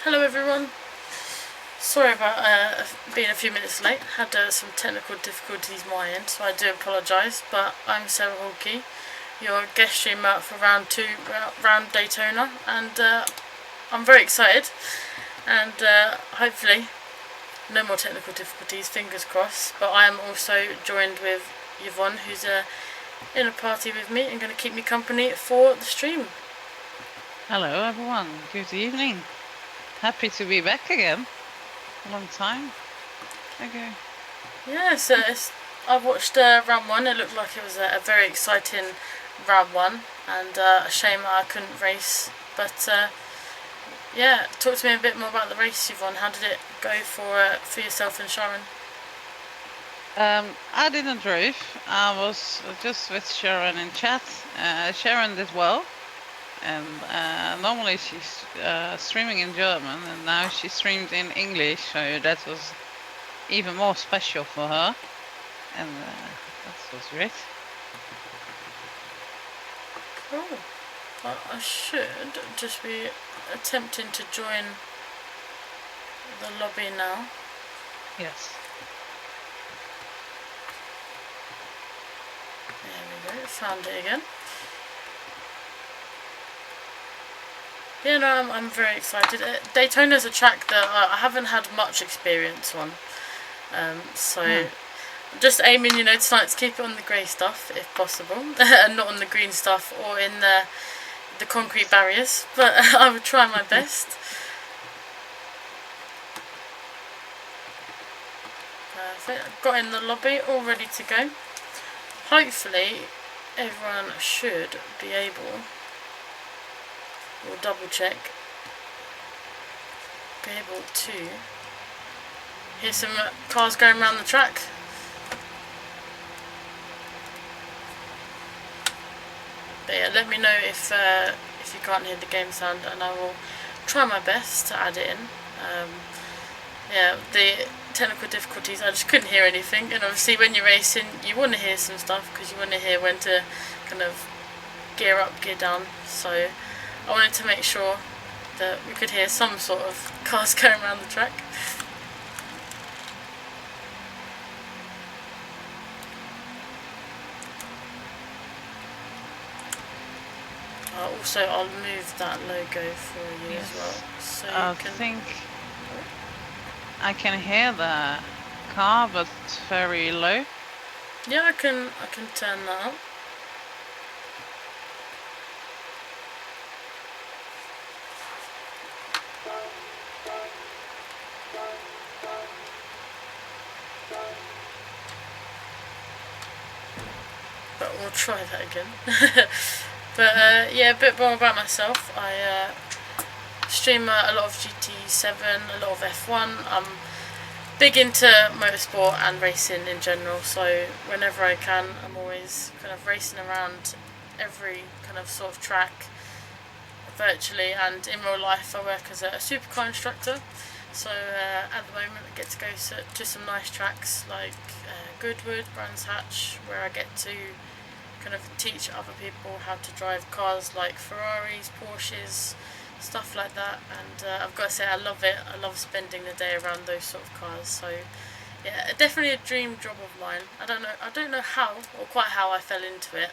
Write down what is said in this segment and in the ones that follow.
Hello everyone. Sorry about being a few minutes late. Had some technical difficulties my end, so I do apologise. But I'm Sarah Hawkey, your guest streamer for round 2, round Daytona, and I'm very excited. And hopefully, no more technical difficulties. Fingers crossed. But I am also joined with Yvonne, who's in a party with me and going to keep me company for the stream. Hello everyone, good evening. Happy to be back again. A long time ago. Yeah, so I've watched round 1. It looked like it was a very exciting round 1, and a shame I couldn't race. But yeah, talk to me a bit more about the race, Yvonne. How did it go for yourself and Sharon? I didn't drive. I was just with Sharon in chat. Sharon did well, and normally she's streaming in German, and now she streamed in English, so that was even more special for her, and that was great. Oh, well, I should just be attempting to join the lobby now. Yes. There we go, found it again. Yeah, no, I'm very excited. Daytona's a track that I haven't had much experience on, so just aiming, tonight to keep it on the grey stuff if possible, and not on the green stuff or in the concrete barriers. But I would try my best. Perfect. Got in the lobby, all ready to go. Hopefully, everyone should be able. We'll double check. Be able to hear some cars going around the track. But yeah, let me know if you can't hear the game sound, and I will try my best to add it in. Yeah, the technical difficulties, I just couldn't hear anything, and obviously when you're racing, you want to hear some stuff because you want to hear when to kind of gear up, gear down. So I wanted to make sure that we could hear some sort of cars going around the track. Also, I'll move that logo for you as well. So I think I can hear the car, but very low. Yeah, I can turn that up. But we'll try that again. But yeah, a bit more about myself. I stream a lot of GT7, a lot of F1. I'm big into motorsport and racing in general, so whenever I can, I'm always kind of racing around every kind of sort of track virtually, and in real life I work as a supercar instructor. So at the moment I get to go to some nice tracks like Goodwood, Brands Hatch, where I get to kind of teach other people how to drive cars like Ferraris, Porsches, stuff like that. And I've got to say, I love it. I love spending the day around those sort of cars. So yeah, definitely a dream job of mine. I don't know how or quite how I fell into it,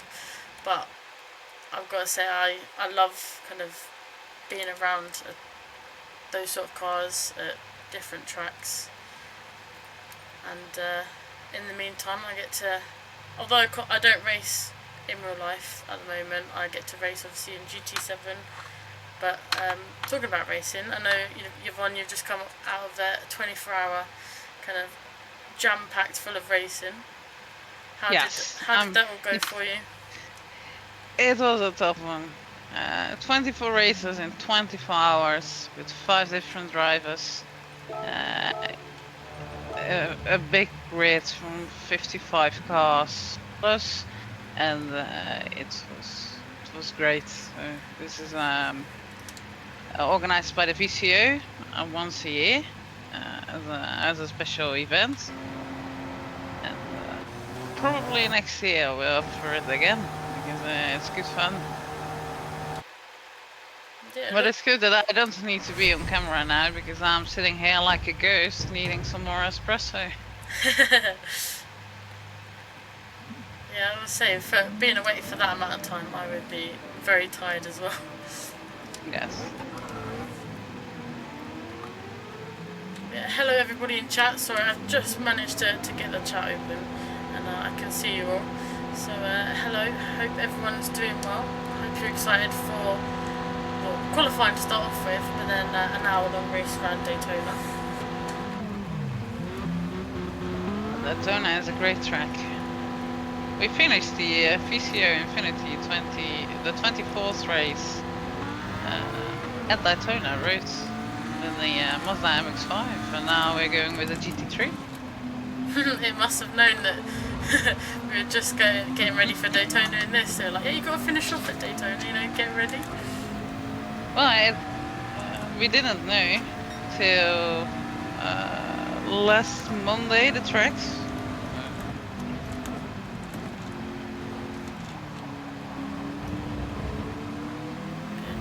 but I've got to say I love kind of being around those sort of cars at different tracks. And in the meantime, I get to, although I don't race in real life at the moment, I get to race obviously in GT7. But talking about racing, I know Yvonne, you've just come out of a 24-hour kind of jam-packed full of racing. How did that all go for you? It was a tough one. 24 races in 24 hours with 5 different drivers. A big grid from 55 cars plus, and it was great. So this is organized by the VCO once a year as a special event, and probably next year we'll up for it again because it's good fun. Yeah, But it's good that I don't need to be on camera now because I'm sitting here like a ghost needing some more espresso. Yeah, I would say for being awake for that amount of time, I would be very tired as well. Yes. Yeah, hello everybody in chat. Sorry, I've just managed to get the chat open and I can see you all. So hello, hope everyone's doing well. Hope you're excited for qualifying to start off with, but then an hour-long race around Daytona. Daytona is a great track. We finished the VCO Infinity the 24th race at Daytona race with the Mazda MX-5, and now we're going with the GT3. It must have known that we were just getting ready for Daytona in this. So like, yeah, you got to finish off at Daytona, you know, get ready. Well, we didn't know till last Monday the tracks.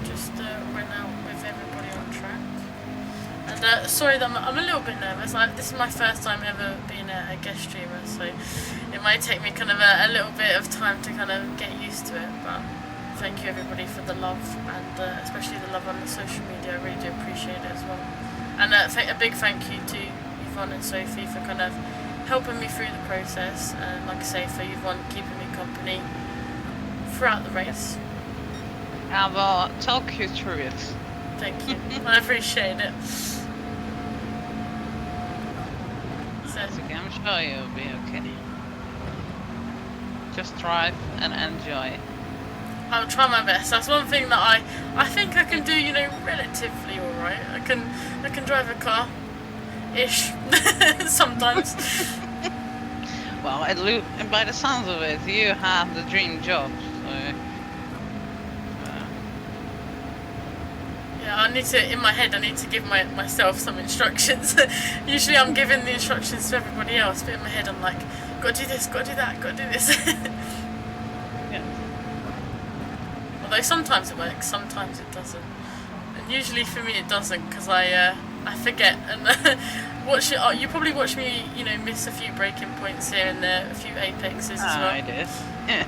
Just went out with everybody on track. And sorry that I'm a little bit nervous. This is my first time ever being a guest streamer, so it might take me kind of a little bit of time to kind of get used to it. But thank you everybody for the love, and especially the love on the social media. I really do appreciate it as well. And a big thank you to Yvonne and Sophie for kind of helping me through the process, and like I say, for Yvonne keeping me company throughout the race. I will talk you through it. Thank you. I appreciate it. So, okay, I'm sure you'll be okay. Just drive and enjoy. I'll try my best. That's one thing that I think I can do, you know, relatively alright. I can drive a car ish sometimes. Well, and by the sounds of it, you have the dream job, so yeah, I need to, in my head, I need to give myself some instructions. Usually I'm giving the instructions to everybody else, but in my head I'm like, gotta do this, gotta do that, gotta do this. yeah. Although sometimes it works, sometimes it doesn't. And usually for me it doesn't, because I forget. And you probably watch me, you know, miss a few braking points here and there, a few apexes as well. I did. Yeah.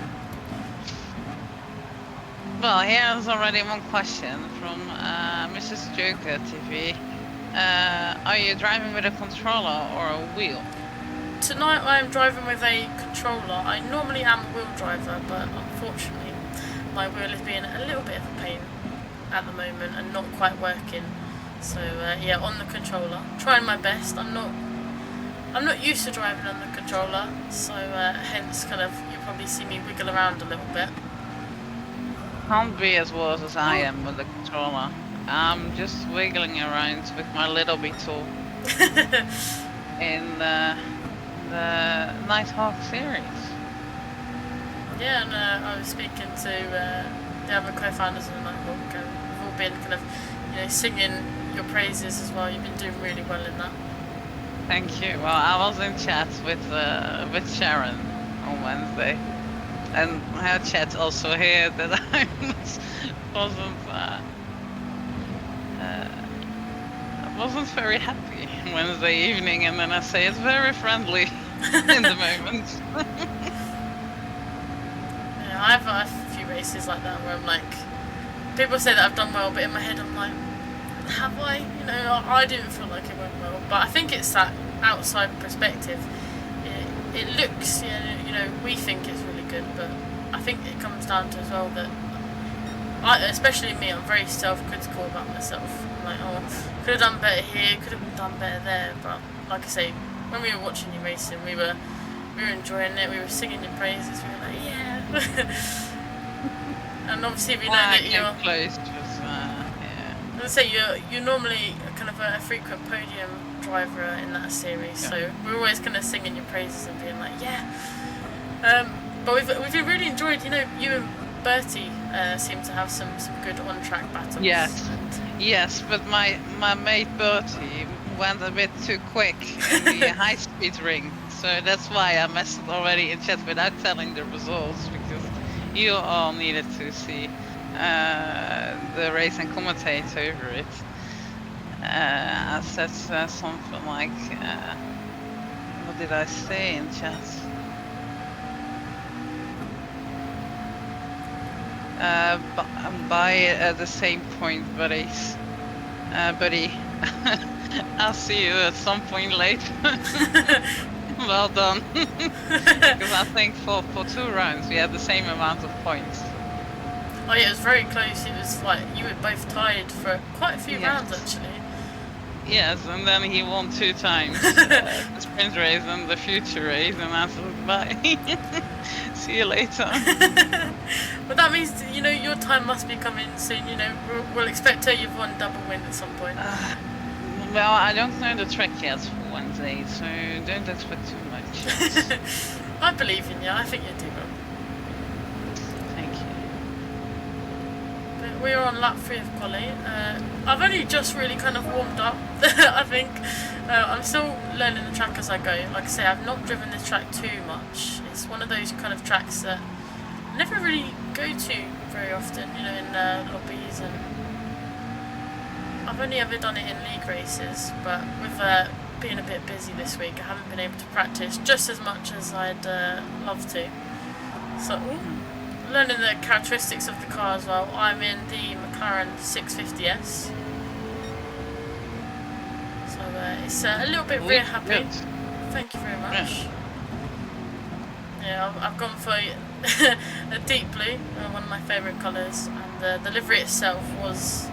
Well, here's already one question from Mrs. Joker TV. Are you driving with a controller or a wheel? Tonight I am driving with a controller. I normally am a wheel driver, but unfortunately my wheel is being a little bit of a pain at the moment and not quite working. So yeah, on the controller, trying my best. I'm not used to driving on the controller, so hence kind of you'll probably see me wiggle around a little bit. Can't be as worse as I am with the controller. I'm just wiggling around with my little beetle in the Nighthawk series. Yeah, and I was speaking to the other co-founders of the Nighthawk, and we've all been kind of, you know, singing your praises as well. You've been doing really well in that. Thank you. Well, I was in chat with Sharon on Wednesday, and her chat also here that I wasn't very happy Wednesday evening, and then I say it's very friendly in the moment. Yeah, I've a few races like that where I'm like, people say that I've done well, but in my head I'm like, have I? You know, I didn't feel like it went well, but I think it's that outside perspective. It looks, you know, we think it's really good, but I think it comes down to as well that especially me, I'm very self-critical about myself. I'm like, oh, could have done better here, could have done better there. But like I say, when we were watching you racing, we were enjoying it. We were singing your praises. We were like, yeah. And obviously we know that you're close. Yeah. Let's say you're normally kind of a frequent podium driver in that series, yeah. So we're always kind of singing your praises and being like, yeah. But we've really enjoyed, you know, you and Bertie seem to have some good on-track battles. Yes, but my mate Bertie went a bit too quick in the high-speed ring, so that's why I messaged already in chat without telling the results, because you all needed to see the race and commentate over it. I said something like, what did I say in chat? By the same point, buddies. Buddy, I'll see you at some point later. Well done. Because I think for 2 rounds we had the same amount of points. Oh yeah, it was very close. It was like you were both tied for quite a few rounds actually. Yes, and then he won 2 times. The sprint race and the future race, and I said bye. See you later. But that means, you know, your time must be coming soon. You know, we'll expect you've won double win at some point. Well, I don't know the track yet for Wednesday, so don't expect too much. I believe in you. I think you do well. Thank you. But we're on lap 3 of quali. I've only just really kind of warmed up. I think I'm still learning the track as I go. Like I say, I've not driven this track too much. It's one of those kind of tracks that I never really go to very often, you know, in lobbies, and I've only ever done it in league races, but with being a bit busy this week, I haven't been able to practice just as much as I'd love to. So, learning the characteristics of the car as well. I'm in the McLaren 650S. So it's a little bit rear happy. Good. Thank you very much. Yeah, I've gone for a deep blue, one of my favourite colours, and the livery itself was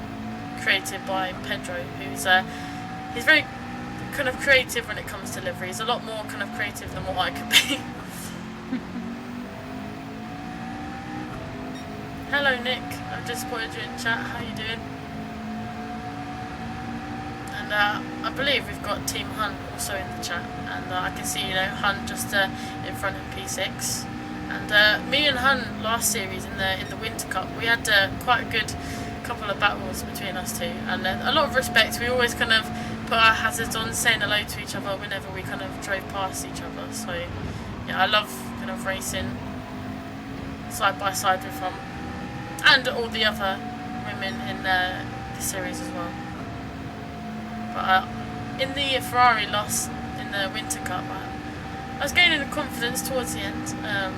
created by Pedro, he's very kind of creative when it comes to liveries, a lot more kind of creative than what I could be. Hello Nick, I've just spotted you in chat, how you doing? And I believe we've got Team Hunt also in the chat, and I can see, you know, Hunt just in front of P6. And me and Hunt last series in the Winter Cup, we had quite a good couple of battles between us two, and a lot of respect. We always kind of put our hazards on, saying hello to each other whenever we kind of drove past each other. So yeah, I love kind of racing side by side with him and all the other women in the series as well. But in the Ferrari loss in the Winter Cup, I was gaining confidence towards the end. I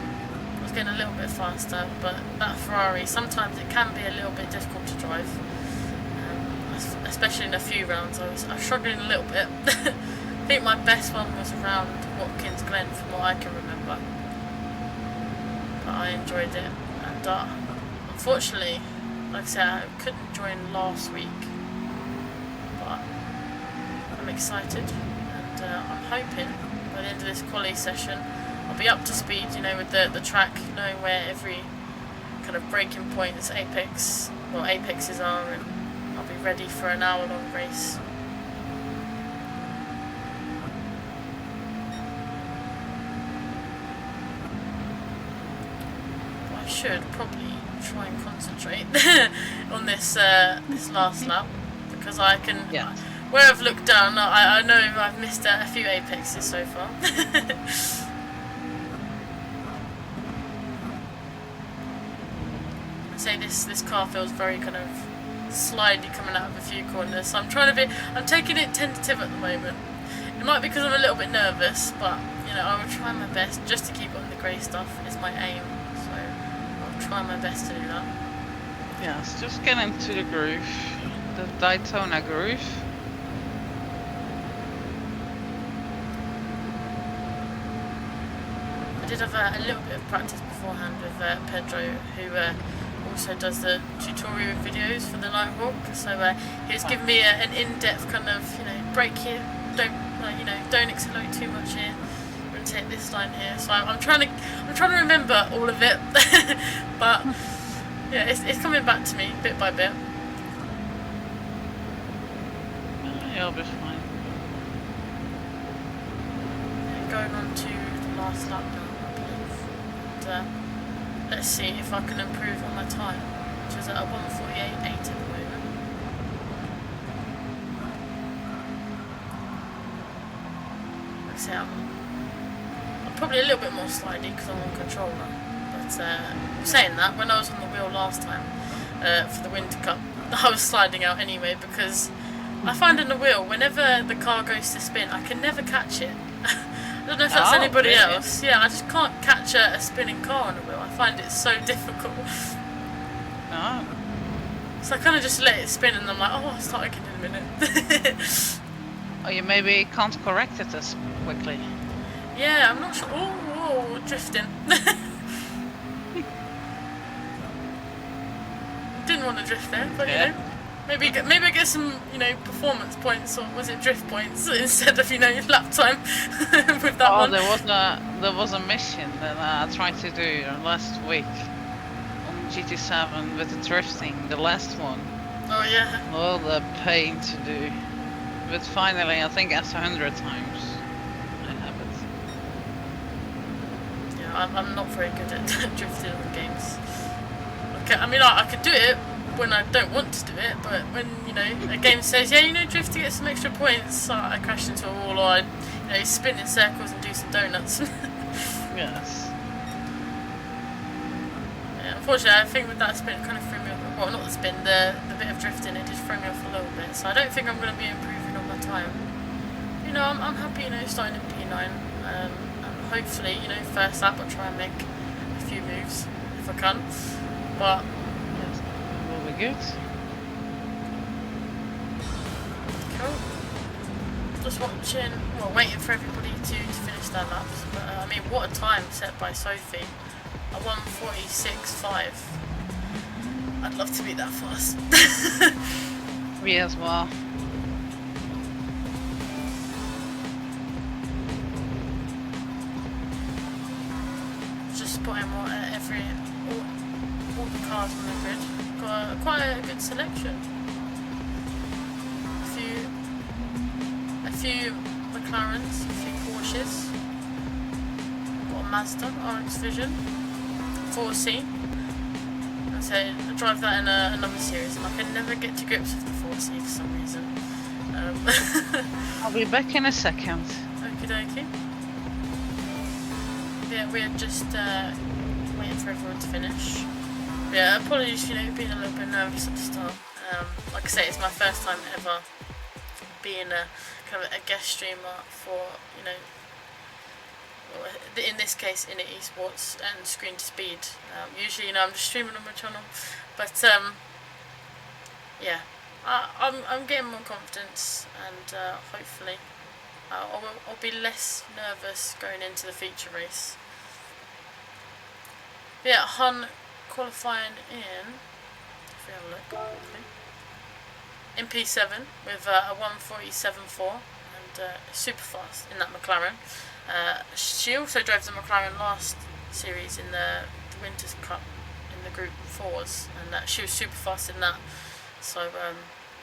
was getting a little bit faster, but that Ferrari, sometimes it can be a little bit difficult to drive, especially in a few rounds. I was struggling a little bit. I think my best one was around Watkins Glen from what I can remember, but I enjoyed it. And unfortunately, like I said, I couldn't join last week, but I'm excited, and I'm hoping by the end of this quali session I'll be up to speed, you know, with the track, knowing where every kind of braking points, apexes are, and I'll be ready for an hour-long race. I should probably try and concentrate on this this last lap, because I can. Yeah. Where I've looked down, I know I've missed a few apexes so far. I'd say this car feels very kind of slidey coming out of a few corners, so I'm taking it tentative at the moment. It might be because I'm a little bit nervous, but you know, I will try my best just to keep on the grey stuff is my aim, so I'll try my best to do that. Yes, just get into the groove, the Daytona groove. I did have a little bit of practice beforehand with Pedro, who also does the tutorial videos for the Nighthawk. So he was giving me an in-depth kind of, you know, brake here, don't accelerate too much here, we're gonna take this line here. So I'm trying to remember all of it, but yeah, it's coming back to me bit by bit. You'll be fine. And going on to the last lap now, I believe. And, let's see if I can improve on my time, which is at a 1:48.8 at the moment. Like I say, I'm probably a little bit more slidey because I'm on controller. But saying that, when I was on the wheel last time, for the Winter Cup, I was sliding out anyway because I find in the wheel, whenever the car goes to spin, I can never catch it. I don't know if that's anybody else. Yeah, I just can't catch a spinning car on the wheel. I find it so difficult. No. So I kind of just let it spin and I'm like, oh, I'll start again in a minute. Or you maybe can't correct it as quickly. Yeah, I'm not sure. Oh, drifting. Didn't want to drift there, but you know, maybe I get some, you know, performance points, or was it drift points instead of, you know, lap time with that one. There was a mission that I tried to do last week on GT7 with the drifting, the last one. Oh yeah. All the pain to do, but finally I think after 100 times I have it. Yeah, I'm not very good at drifting in games. I mean, I could do it when I don't want to do it, but when, you know, a game says, yeah, you know, drift to get some extra points, I crash into a wall, or I, you know, spin in circles and do some donuts. Yes. Yeah, unfortunately, I think with that spin, it kind of threw me off. Well, not the spin, the bit of drifting, it just threw me off a little bit. So I don't think I'm going to be improving on my time. You know, I'm happy, you know, starting in P9, and hopefully, you know, first lap I'll try and make a few moves if I can. But yes, will be good. Cool. Just watching, well, waiting for everybody to finish their laps. But I mean, what a time set by Sophie! A 1:46.5. I'd love to be that fast. Me as well. Just spotting what all the cars on the grid. Got quite a good selection. A few McLarens, a few Porsches. Got a Mazda RX Vision 4C. And so I drive that in another series, and I can never get to grips with the 4C for some reason. I'll be back in a second. Okie dokie. Yeah, we're just waiting for everyone to finish. Yeah, apologies, you know, being a little bit nervous at the start. Like I say, it's my first time ever being a kind of a guest streamer for, you know, in this case, in esports and screen to speed. Usually, you know, I'm just streaming on my channel, but yeah, I'm getting more confidence, and hopefully, I'll be less nervous going into the feature race. But yeah, Hun qualifying in, if we have a look, okay, in P7 with a 1:47.4 and super fast in that McLaren. She also drove the McLaren last series in the Winters Cup in the Group 4s, and she was super fast in that. So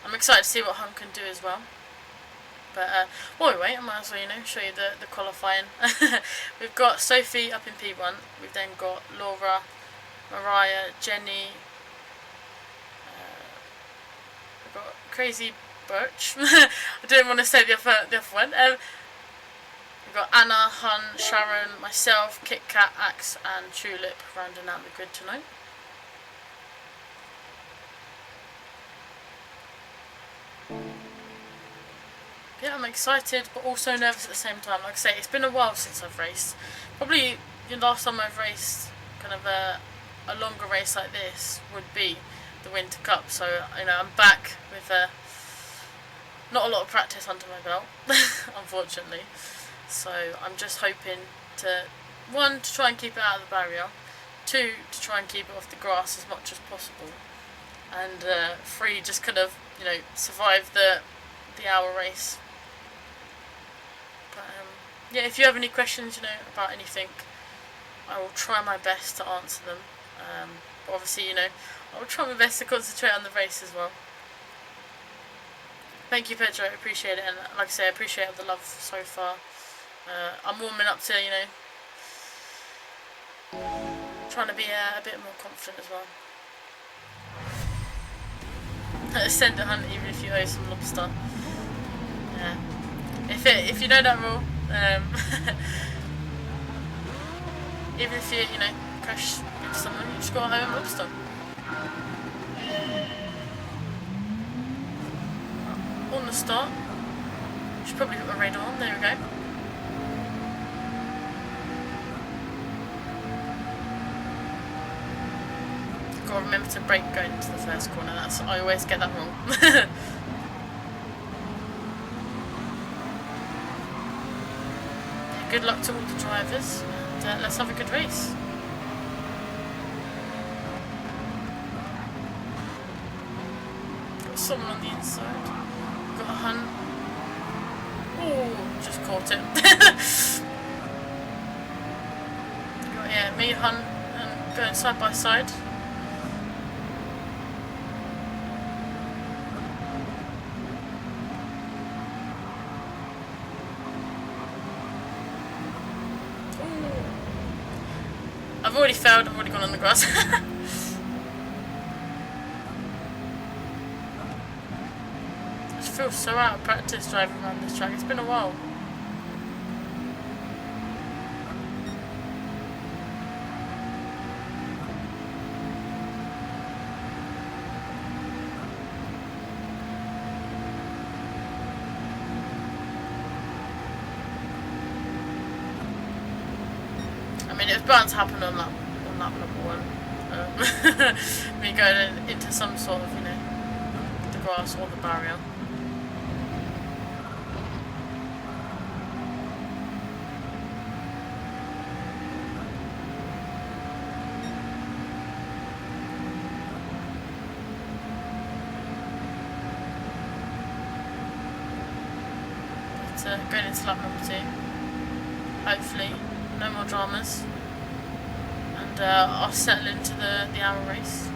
I'm excited to see what Hun can do as well. But while we wait, I might as well, you know, show you the qualifying. We've got Sophie up in P1. We've then got Laura, Mariah, Jenny. We've got Crazy Birch. I didn't want to say the other one. We've got Anna, Hun, Sharon, myself, Kit Kat, Axe, and Tulip rounding out the grid tonight. Yeah, I'm excited, but also nervous at the same time. Like I say, it's been a while since I've raced. Probably the last time I've raced kind of a longer race like this would be the Winter Cup. So, you know, I'm back with not a lot of practice under my belt, unfortunately. So I'm just hoping to, one, to try and keep it out of the barrier, two, to try and keep it off the grass as much as possible, and three, just kind of, you know, survive the hour race. But yeah, if you have any questions, you know, about anything, I will try my best to answer them. But obviously, you know, I will try my best to concentrate on the race as well. Thank you, Pedro, I appreciate it, and like I say, I appreciate all the love so far. I'm warming up to, you know, trying to be a bit more confident as well. Send it, Hunt, even if you owe some lobster. Yeah. If you know that rule, even if you know, crash into someone, you just got to owe them lobster. on the start. Should probably put my radar on. There we go. Gotta remember to brake going into the first corner. I always get that wrong. Good luck to all the drivers, and let's have a good race. Got someone on the inside. Got a Hun. Oh, just caught it. Got, yeah, me, Hun, and going side by side. I've already failed, I've already gone on the grass. I just feel so out of practice driving around this track. It's been a while. I mean, it was bound to happen on lap number 1. Me going into some sort of, the grass or the barrier. But going into lap number 2. Hopefully. No more dramas, and I'll settle into the hour race.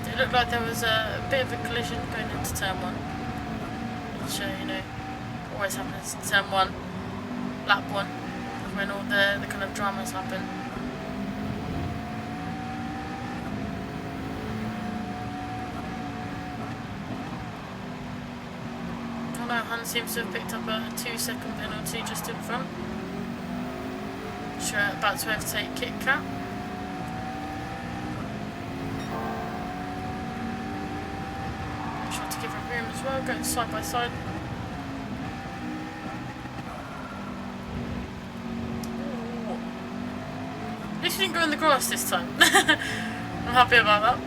It looked like there was a bit of a collision going into turn 1, which always happens in turn 1, lap 1, when all the kind of dramas happen. Hun seems to have picked up a 2-second penalty just in front. Sure, about to overtake Kit Kat. Trying to give her room as well, going side by side. Ooh. At least we didn't go in the grass this time. I'm happy about that.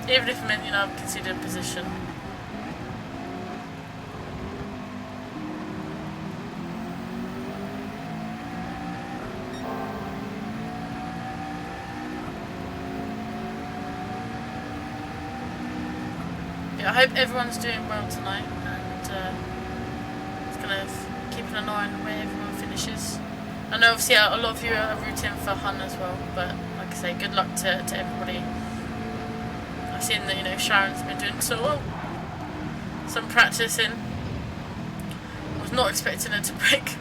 Even if it meant, I've conceded position. I hope everyone's doing well tonight, and it's kind of keeping an eye on where everyone finishes. I know obviously a lot of you are rooting for Hun as well, but like I say, good luck to everybody. I've seen that Sharon's been doing so well. Some practicing. I was not expecting her to break.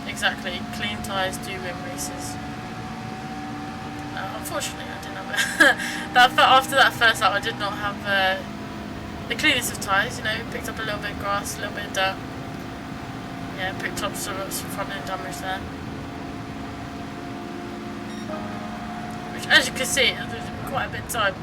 Exactly, clean tyres do win races. Unfortunately, I didn't have after that first lap, I did not have the cleanest of tyres. Picked up a little bit of grass, a little bit of dirt. Yeah, picked up some front end damage there. Which, as you can see, there's quite a bit of time.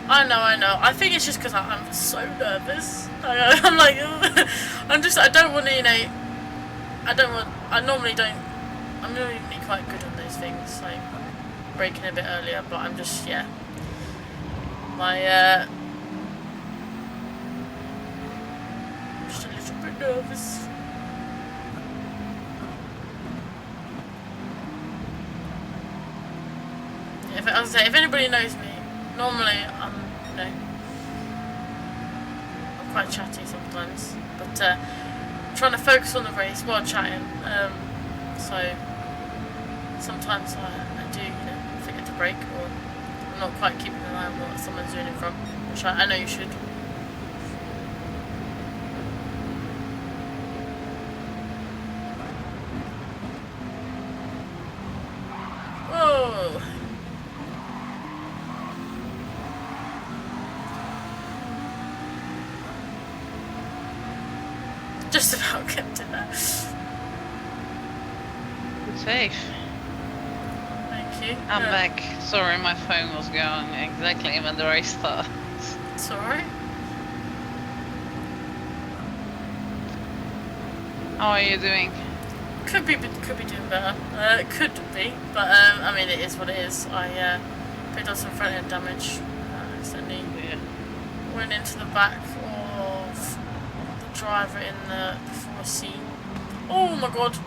I know. I think it's just because I'm so nervous. I'm like, I don't want to, I'm normally quite good on those things, like braking a bit earlier, but I'm just, just a little bit nervous. If anybody knows me, normally I'm quite chatty sometimes, but trying to focus on the race while chatting. So sometimes I do, forget to brake, or I'm not quite keeping an eye on what someone's doing in front, which I know you should. Whoa! Just about kept it there. Good save. Thank you. I'm back. Sorry, my phone was going exactly when the race starts. It's alright. How are you doing? Could be doing better. Could be, but I mean, it is what it is. I picked up some front end damage. Accidentally went into the back of the driver in the before scene. Oh my god!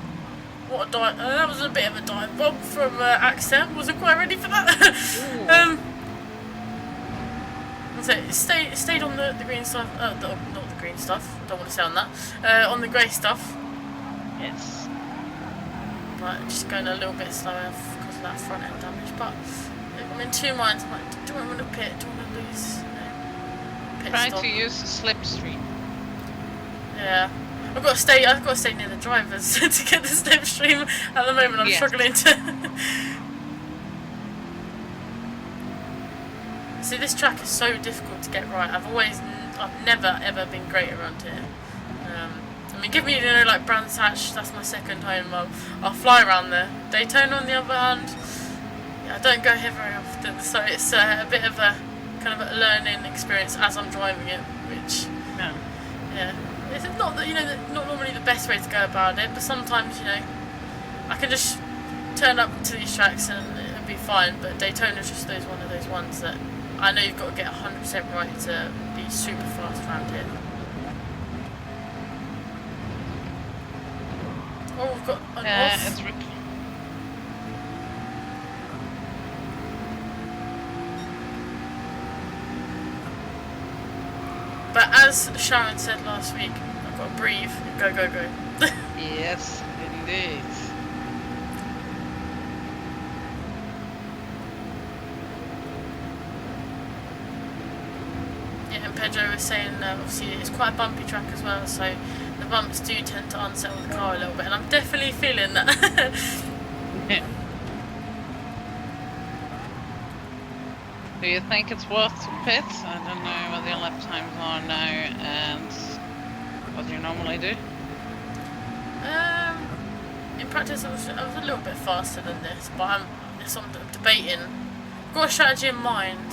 What a dive! That was a bit of a dive bomb from Axel. Wasn't quite ready for that. So stayed on the green stuff. Not the green stuff. Don't want to say on that. On the grey stuff. Yes. But just going a little bit slower because of that front end damage. But I'm in two minds. I'm like, do I want to pit? Do I want to lose? Pit Try stop? to use the slipstream. Yeah. I've got to stay near the drivers to get the slipstream. At the moment, I'm struggling to. See, this track is so difficult to get right. I've never ever been great around here. I mean, give me like Brands Hatch. That's my second home. I'll fly around there. Daytona, on the other hand, yeah, I don't go here very often, so it's a bit of a kind of a learning experience as I'm driving it, which yeah. It's not that not normally the best way to go about it, but sometimes I can just turn up to these tracks and it'll be fine. But Daytona's just one of those ones that I know you've got to get 100% right to be super fast around here. Oh, we've got an off. It's But as Sharon said last week, I've got to breathe. Go, go, go. Yes, indeed. Yeah, and Pedro was saying obviously it's quite a bumpy track as well, so the bumps do tend to unsettle the car a little bit, and I'm definitely feeling that. Do you think it's worth to pit? I don't know what your lap times are now and what you normally do. In practice, I was a little bit faster than this, but I'm debating. I've got a strategy in mind.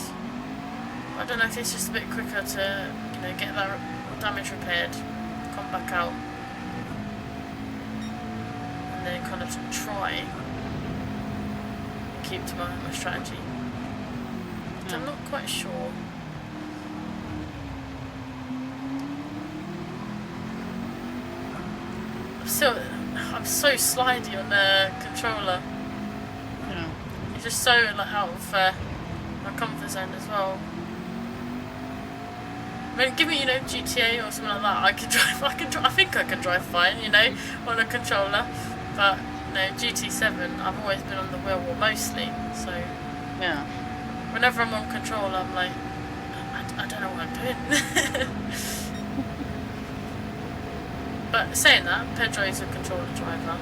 I don't know if it's just a bit quicker to get that damage repaired, come back out, and then kind of try and keep to my strategy. I'm not quite sure. I'm so slidey on the controller. Yeah. It's just so out of my comfort zone as well. I mean, give me GTA or something like that. I think I can drive fine, on a controller. But GT7, I've always been on the wheel, mostly. So Yeah. whenever I'm on controller, I'm like, I don't know what I'm doing. But saying that, Pedro's a controller driver,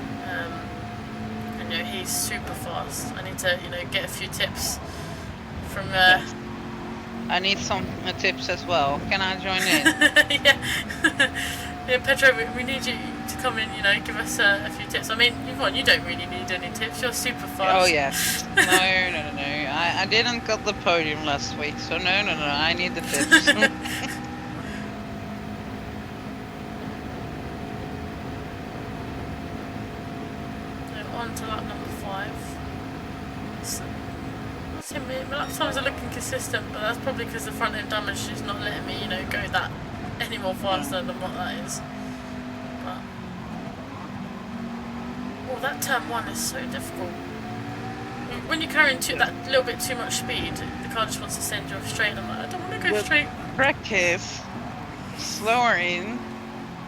and he's super fast. I need to get a few tips from. I need some tips as well. Can I join in? Yeah, Pedro, we need you to come in. Give us a few tips. I mean, you don't really need any tips. You're super fast. Oh yes. No. I didn't got the podium last week, so no. I need the tips. On to lap number 5. My lap times are looking consistent, but that's probably because the front end damage is not letting me, go that any more faster than what that is. But that turn 1 is so difficult. When you're carrying that little bit too much speed, the car just wants to send you off straight. And I'm like, I don't want to go straight. Practice slower in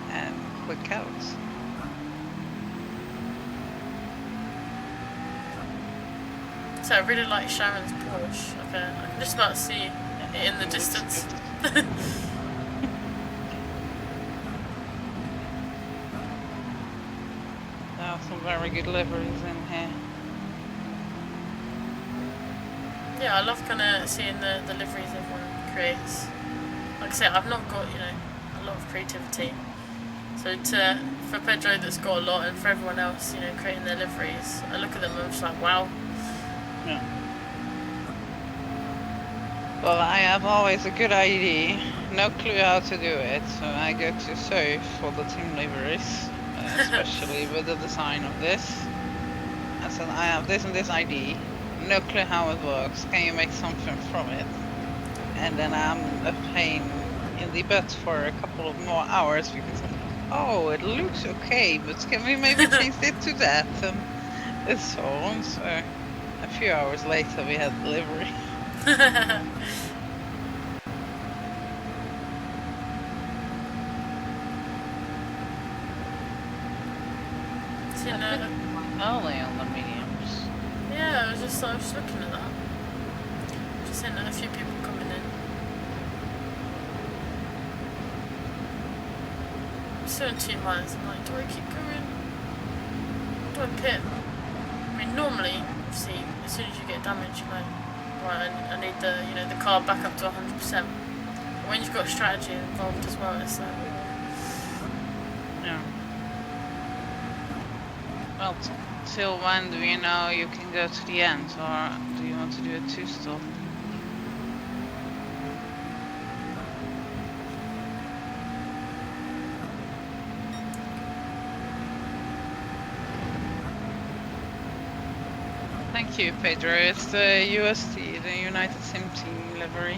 and quick out. So I really like Sharon's Porsche. I can just about see it in the distance. There are some very good liveries in here. Yeah, I love kind of seeing the liveries everyone creates. Like I said, I've not got, you know, a lot of creativity. So for Pedro that's got a lot, and for everyone else, you know, creating their liveries, I look at them and I'm just like, wow. Yeah. Well, I have always a good idea, no clue how to do it, so I go to search for the team liveries, especially with the design of this. I said, I have this and this idea, no clue how it works, can you make something from it? And then I'm a pain in the butt for a couple of more hours because, oh, it looks okay, but can we maybe change it to that? And so on. So a few hours later we had delivery. Only on the mediums. Yeah, I was just looking at that. Just seeing a few people coming in. I'm still in 2 miles. I'm like, do I keep going? Do I pit? I mean, normally, obviously, as soon as you get damage, you're like, right, I need the car back up to 100%. But when you've got a strategy involved as well, it's like, yeah. Well, till when do you know you can go to the end, or do you want to do a 2-stop? Thank you, Pedro. It's the UST, the United Sim Team livery.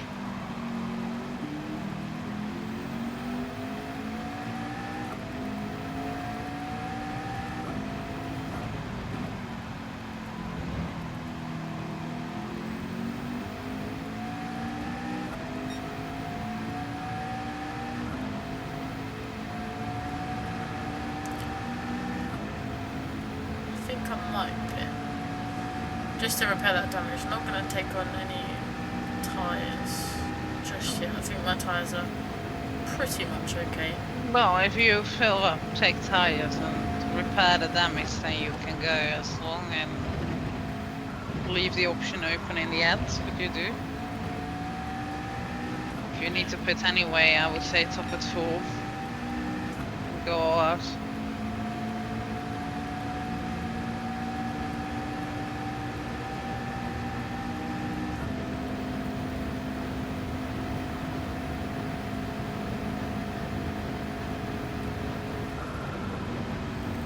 I think I might pit. Just to repair that damage. I'm not going to take on any tyres just yet. I think my tyres are pretty much okay. Well, if you fill up, take tires and repair the damage, then you can go as long and leave the option open in the end, what you do. If you need to pit anyway, I would say top at full and go all out.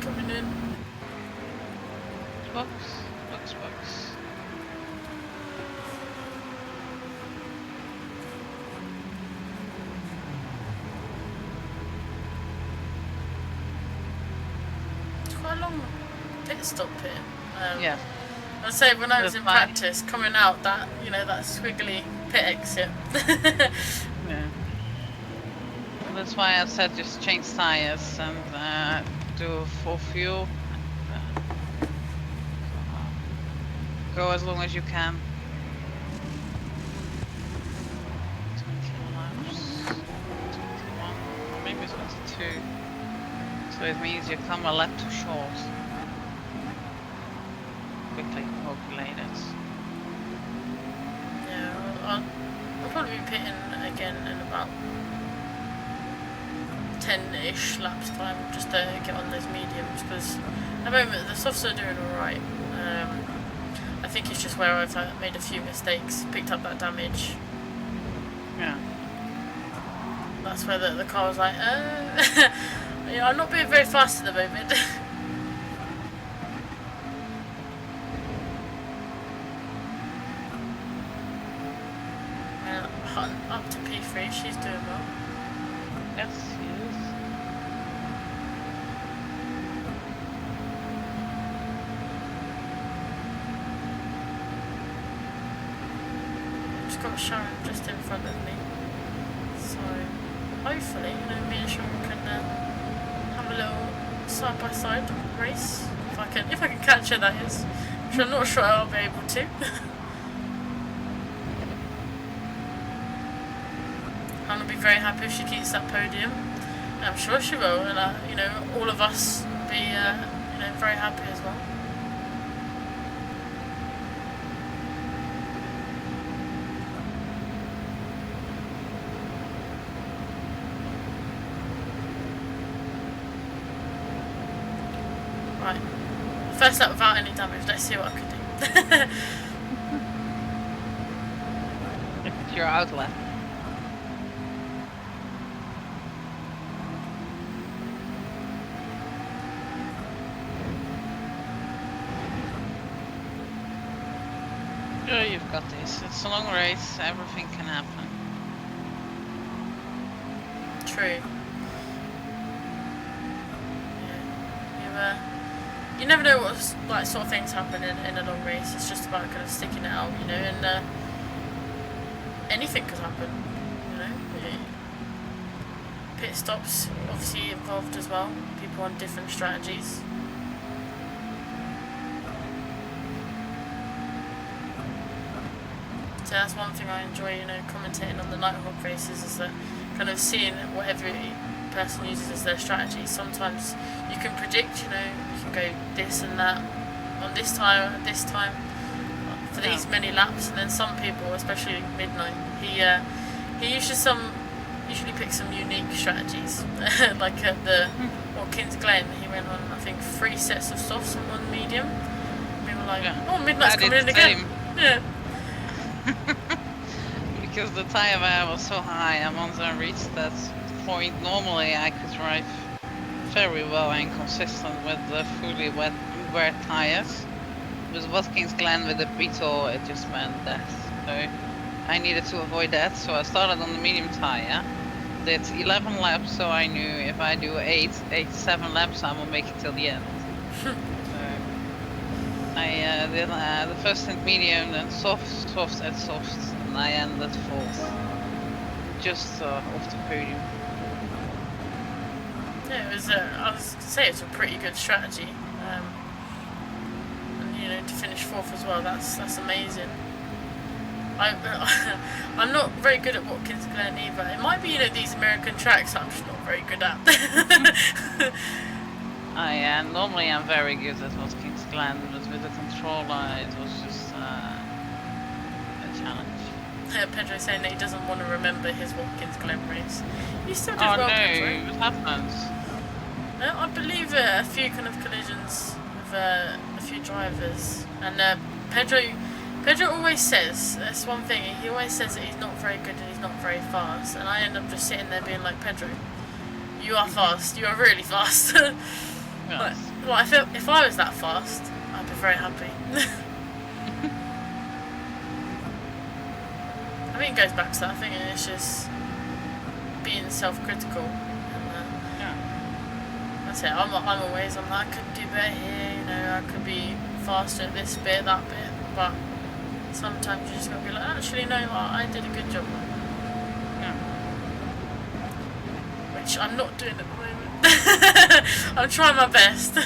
Coming in. Box. It's quite a long pit stop here. Yeah. I'd say when I was in That's fine. practice, coming out that that squiggly pit exit. Yeah. And that's why I said just change tires and do full fuel. Go as long as you can. 20 laps. 21, or maybe 22. So it means you come a lap too short. Quickly calculate it. Yeah, I'll probably be pitting again in about 10-ish laps time, just to get on those mediums, because at the moment the softs are doing alright. I think it's just where I've made a few mistakes, picked up that damage. Yeah. That's where the car was like, yeah, I'm not being very fast at the moment. Hunt up to P3, she's doing well. Yes, she is. Just got Sharon just in front of me. So hopefully, me and Sharon can have a little side-by-side race. If I can catch her, that is. which I'm not sure I'll be able to. I'm gonna be very happy if she keeps that podium. I'm sure she will, and you know, all of us will be, you know, very happy as well. Right, first lap without any damage. Let's see what I can do. It's your outlet. Sure, you've got this. It's a long race. Everything can happen. True. Yeah. You never know what like sort of things happen in a long race. It's just about kind of sticking it out, you know, and anything could happen, you know. Pit stops obviously involved as well. People on different strategies. So that's one thing I enjoy, you know, commentating on the Nighthawk races, is that kind of seeing what every person uses as their strategy. Sometimes you can predict, you know, you can go this and that on this time, at this time, for these many laps, and then some people, especially midnight, he usually picks some unique strategies. Like at the Watkins Glen, he went on I think 3 sets of softs and 1 medium. We were like, oh, midnight's coming in again. Yeah. Because the tire wear was so high, and once I reached that point, normally I could drive very well and consistent with the fully wet tires. With Watkins Glen with the Beetle, it just meant death. So I needed to avoid that, so I started on the medium tire. Did 11 laps, so I knew if I do 7 laps, I will make it till the end. I did the first stint medium, then soft, and soft, and I ended 4th, just off the podium. Yeah, it was. I was to say it's a pretty good strategy, and you know, to finish 4th as well. That's amazing. I'm not very good at Watkins Glen either. It might be, you know, these American tracks I'm just not very good at. Normally I'm very good at Watkins Glen, but with the controller it was just a challenge. Pedro saying that he doesn't want to remember his Watkins Glen race. You still did well, no, Pedro. What happens? I believe a few kind of collisions with a few drivers, and Pedro always says, that's one thing, he always says that he's not very good and he's not very fast, and I end up just sitting there being like, Pedro, you are fast, you are really fast. Yes. Well, I feel if I was that fast, I'd be very happy. I think it goes back to that. I think it's just being self-critical. Yeah. That's it. I'm always, I could do better here, you know, I could be faster at this bit, that bit, but sometimes you just gotta be like, actually no, I did a good job. Yeah. Which I'm not doing at the moment. I'm trying my best.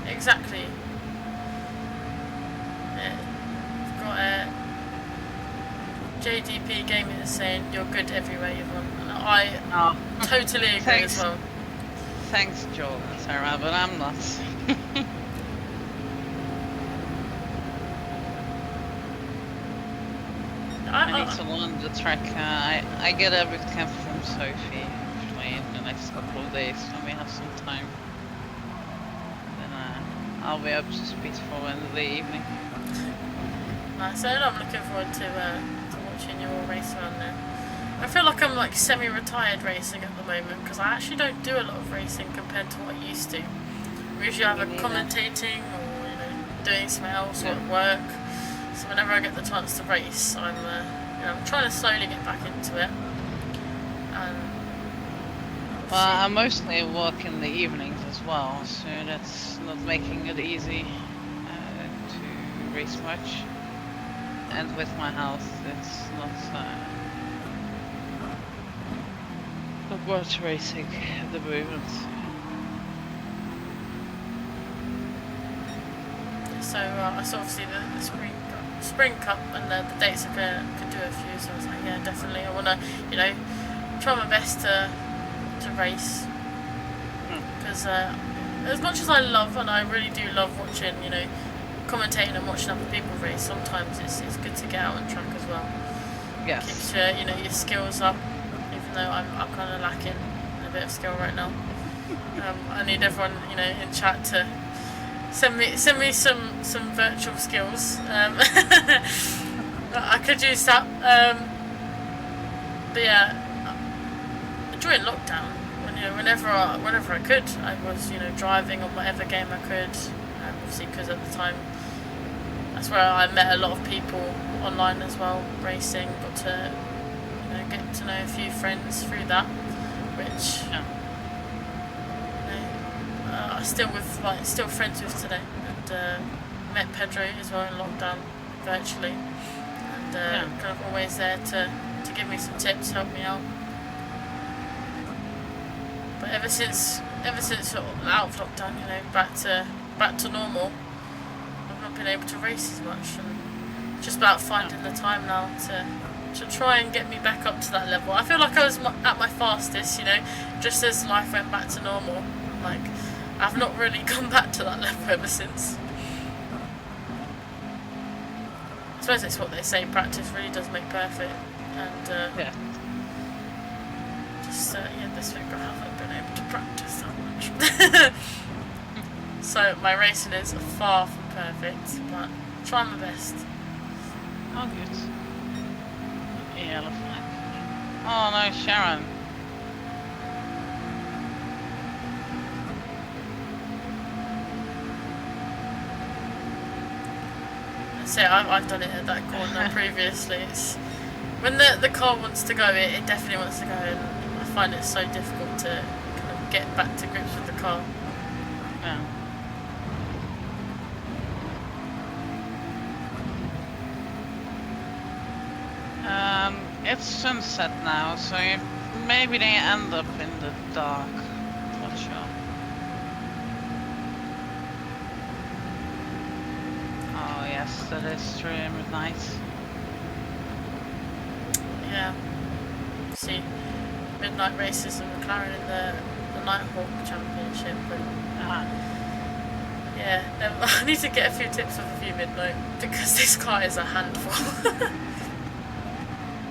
Exactly. Yeah. I've got JDP Gaming is saying you're good everywhere you've gone. And I totally agree Thanks. as well. Thanks, Joel and Sarah, but I'm not. I need to learn the track. I get a boot camp from Sophie actually in the next couple of days when we have some time. Then I'll be up to speed for Wednesday evening. Nice. So I'm looking forward to watching you all race around there. I feel like I'm like semi-retired racing at the moment because I actually don't do a lot of racing compared to what I used to. I'm usually either commentating or, you know, doing something else or at work. So whenever I get the chance to race, I'm trying to slowly get back into it. Well, I mostly work in the evenings as well, so that's not making it easy to race much. And with my health, it's not But watch racing at the moment. So I saw obviously the Spring Cup and the dates I could do a few. So I was like, yeah, definitely. I want to, you know, try my best to race because as much as I love and I really do love watching, you know, commentating and watching other people race. Sometimes it's good to get out on track as well. Yes. Keeps your skills up. Even though I'm kind of lacking in a bit of skill right now. I need everyone in chat to send me some virtual skills. I could use that. But yeah, during lockdown, whenever I could, I was driving on whatever game I could. Obviously, because at the time, that's where I met a lot of people online as well, racing. Got to get to know a few friends through that, which I'm still friends with today. And met Pedro as well in lockdown virtually, and kind of always there to give me some tips, help me out. But ever since sort of out of lockdown, back to normal, I've not been able to race as much, and just about finding the time now to try and get me back up to that level. I feel like I was at my fastest, just as life went back to normal. Like, I've not really gone back to that level ever since. I suppose it's what they say, practice really does make perfect. And this week I haven't been able to practice that much. So my racing is far from perfect, but trying my best. Oh, good. Yellow flag. Oh no, Sharon. So I've done it at that corner previously. It's when the car wants to go, it definitely wants to go, and I find it so difficult to kind of get back to grips with the car. Yeah. It's sunset now, so maybe they end up in the dark. Not sure. Oh yes, that is true. Midnight. Yeah. See, midnight races and McLaren in the Nighthawk Championship, but I need to get a few tips off of you, Midnight, because this car is a handful.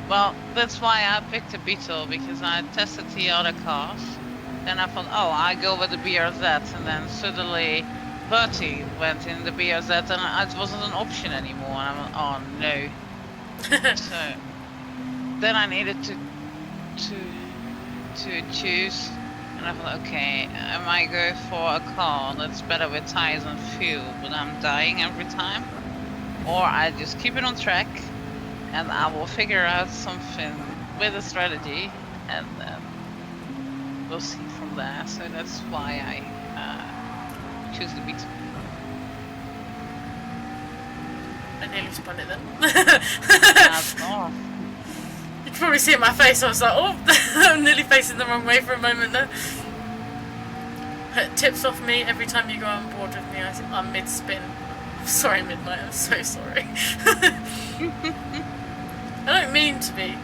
Well, that's why I picked a Beetle, because I tested the other cars. Then I thought, oh, I go with the BRZ, and then suddenly Bertie went in the BRZ, and it wasn't an option anymore. And I'm like, oh no. So then I needed to choose, and I thought, okay, I might go for a car that's better with tires and fuel, but I'm dying every time, or I just keep it on track. And I will figure out something with a strategy, and we'll see from there. So that's why I choose the Beetle. I nearly spun it then. Oh. You can probably see in my face, I was like, oh, I'm nearly facing the wrong way for a moment there. Tips off me every time you go on board with me. I'm mid-spin. Sorry, Midnight, I'm so sorry. I don't mean to be.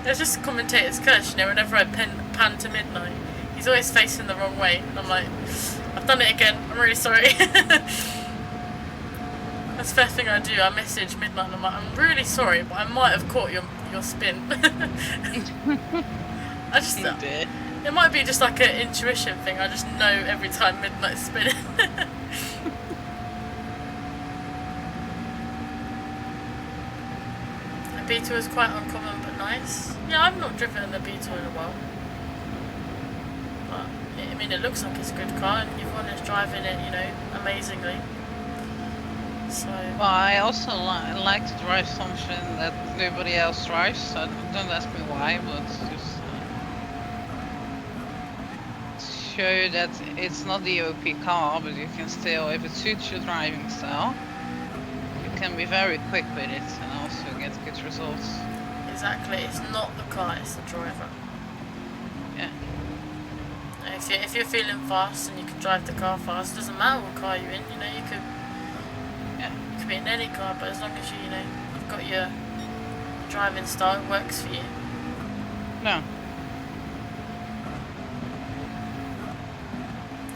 It's just a commentator's curse, whenever I pan to Midnight, he's always facing the wrong way, and I'm like, I've done it again, I'm really sorry. That's the first thing I do, I message Midnight and I'm like, I'm really sorry, but I might have caught your spin. It might be just like an intuition thing, I just know every time Midnight's spinning. Beetle is quite uncommon but nice. Yeah, I've not driven a Beetle in a while. But, it looks like it's a good car, and everyone is driving it, amazingly. So... Well, I also like to drive something that nobody else drives, so don't ask me why, but just show that it's not the OP car, but you can still, if it suits your driving style, you can be very quick with it and also get good results. Exactly, it's not the car, it's the driver. if you're feeling fast and you can drive the car fast, it doesn't matter what car you're in. You know, you could be in any car, but as long as you've got your driving style, it works for you. No.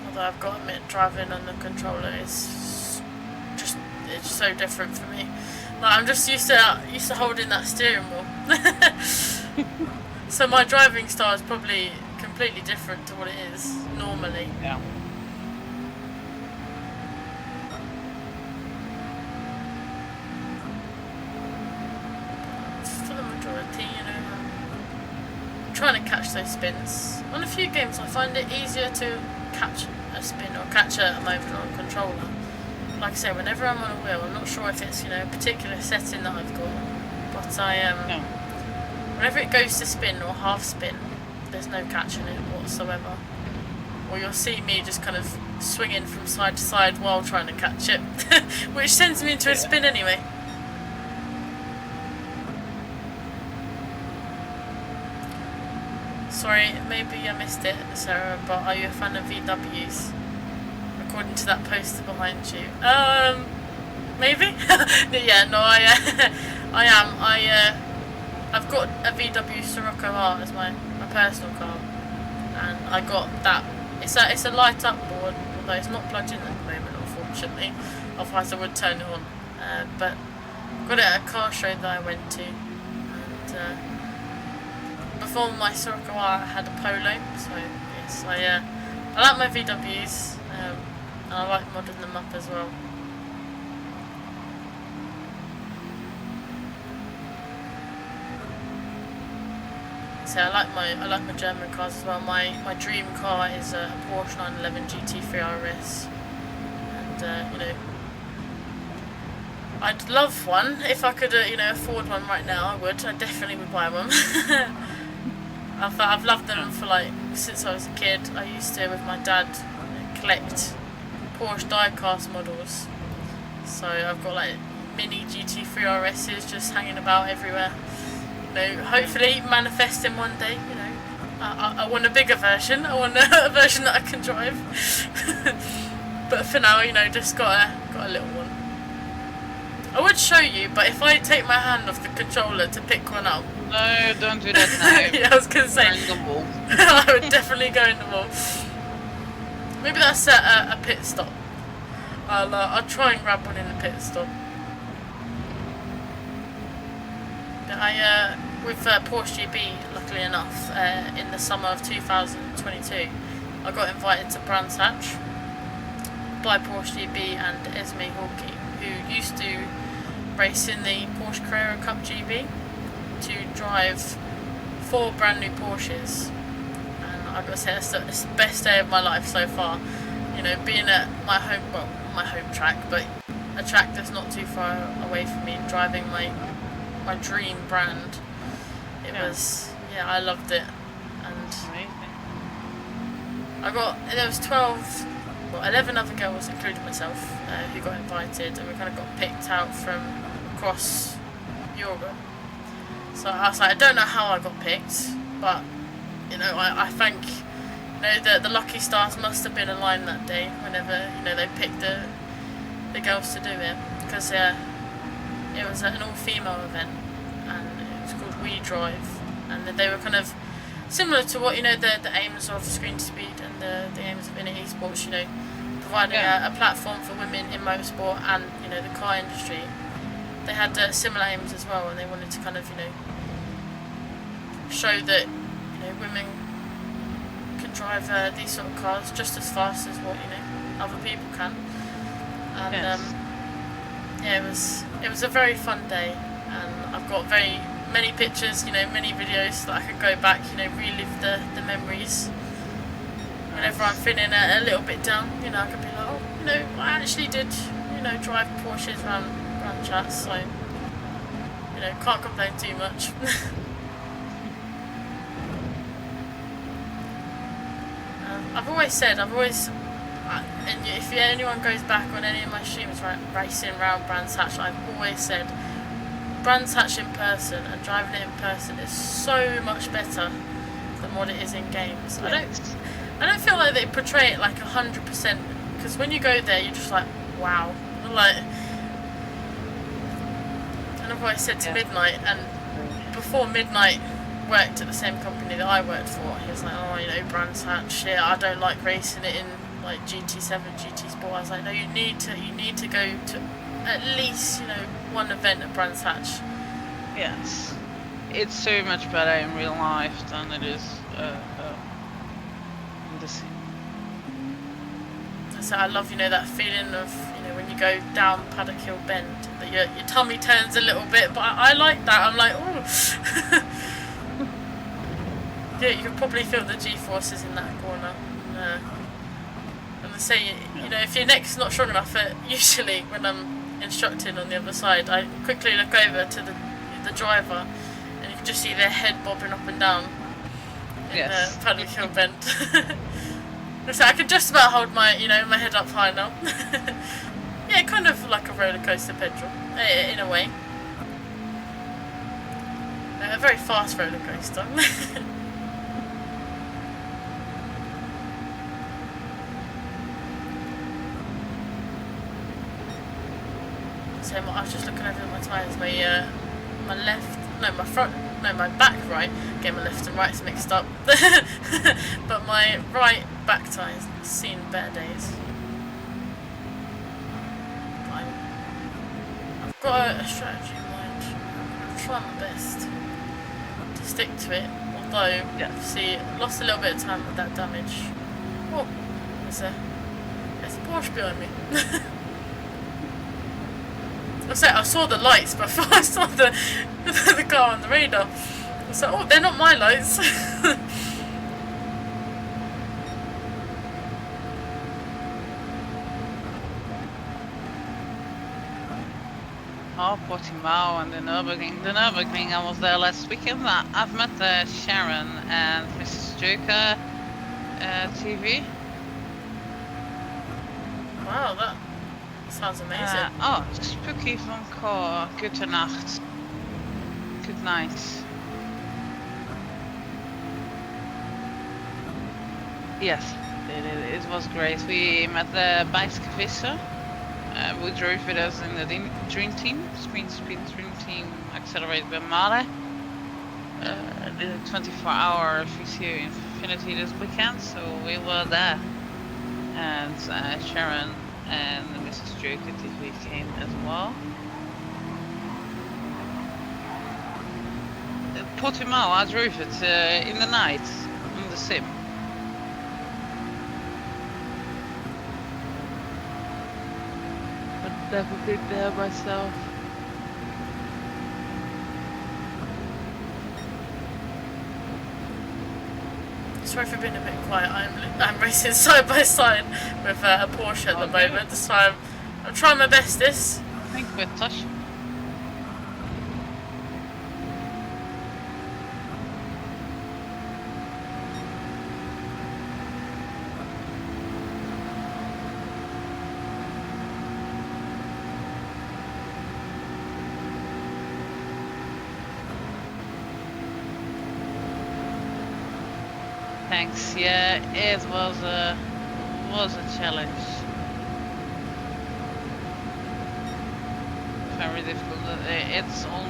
Although I've got to admit, driving on the controller is just it's so different for me. Like, I'm just used to holding that steering wheel. So my driving style is probably completely different to what it is normally. Yeah. For the majority, I'm trying to catch those spins. On a few games I find it easier to catch a spin or catch a moment on a controller. Like I say, whenever I'm on a wheel, I'm not sure if it's a particular setting that I've got, but No. whenever it goes to spin or half spin, there's no catching it whatsoever. Or you'll see me just kind of swinging from side to side while trying to catch it, which sends me into a spin anyway. Sorry, maybe I missed it, Sarah, but are you a fan of VWs? According to that poster behind you. Maybe? Yeah, no, I am. I've got a VW Scirocco R as my personal car, and I got that. It's a light up board, although it's not plugged in at the moment, unfortunately. Otherwise I would turn it on. But got it at a car show that I went to, and before my Scirocco R I had a Polo, so yes, I like my VWs, and I like modding them up as well. So I like my German cars as well. My dream car is a Porsche 911 GT3 RS, and I'd love one if I could afford one right now. I definitely would buy one. I've loved them for since I was a kid. I used to, with my dad, collect Porsche diecast models. So I've got mini GT3 RSs just hanging about everywhere. Hopefully manifesting one day. I want a bigger version. I want a version that I can drive. But for now, just got a little one. I would show you, but if I take my hand off the controller to pick one up. No, don't do that now. Yeah, I was gonna say. I would definitely go in the wall. Maybe that's a pit stop. I'll try and grab one in the pit stop. With Porsche GB, luckily enough, in the summer of 2022, I got invited to Brands Hatch by Porsche GB and Esme Hawkey, who used to race in the Porsche Carrera Cup GB, to drive 4 brand new Porsches. And I've got to say, it's the best day of my life so far. Being at my home track, but a track that's not too far away from me, driving my dream brand. I loved it. And there was 11 other girls, including myself, who got invited, and we kind of got picked out from across Europe. So I was like, I don't know how I got picked, but I think the lucky stars must have been aligned that day whenever they picked the girls to do it, because it was an all-female event, and it was called We Drive, and they were kind of similar to what the aims of Screen to Speed and the aims of Inner Esports, providing a platform for women in motorsport and the car industry. They had similar aims as well, and they wanted to kind of show that women can drive these sort of cars just as fast as what other people can. And yes. It was a very fun day, and I've got very many pictures, many videos that I can go back, relive the memories. Whenever I'm feeling a little bit down, I can be like, oh, I actually did, drive Porsches around chats, so, can't complain too much. I've always said, and if anyone goes back on any of my streams racing around Brands Hatch, I've always said Brands Hatch in person and driving it in person is so much better than what it is in games. Yes. I don't feel like they portray it like 100%, because when you go there, you're just like, wow, like. And I've always said to Midnight, and before Midnight worked at the same company that I worked for, he was like, oh, you know, Brands Hatch, shit, I don't like racing it in like GT7, GT Sport. I was like, no, you need to go to at least, you know, one event at Brands Hatch. Yes, it's so much better in real life than it is in the sim. So I love, you know, that feeling of, you know, when you go down Paddock Hill Bend, that your tummy turns a little bit, but I like that. I'm like, ooh. Yeah, you can probably feel the G-forces in that corner. And they say, you know, if your neck's not strong enough, usually when I'm instructed on the other side, I quickly look over to the driver, and you can just see their head bobbing up and down in Paddock Hill Bend. So I can just about hold my, you know, my head up high now. Yeah, kind of like a roller coaster petrol, in a way. A very fast roller coaster. So I was just looking over my tyres. My left, no, my front, no, my back right. Getting my left and right's mixed up. But my right back tyres seen better days. I've got a strategy in mind. I'm trying my best to stick to it. Although, see, lost a little bit of time with that damage. Oh, there's a Porsche behind me. I saw the lights before I saw the car on the radar. I was like, oh, they're not my lights. Oh, Portimao and the Nürburgring. The Nürburgring, I was there last weekend. I've met Sharon and Mrs. Joker TV. Wow, that sounds amazing. Oh, Spooky van Cor. Gute Nacht. Good night. Yes, it was great. We met the Bijskevisser. We drove with us in the Dream Team, Speed Dream Team, accelerated by Mare. Did a 24-hour VCU Infinity this weekend, so we were there. And Sharon and Mrs. Joker TV came as well. Portimao, I drove it in the night on the sim. But never been there myself. Sorry for being a bit quiet. I'm racing side by side with a Porsche at the moment, so I'm trying my bestest. I think we're touching. Thanks. Yeah, it was a challenge. Very difficult. It's on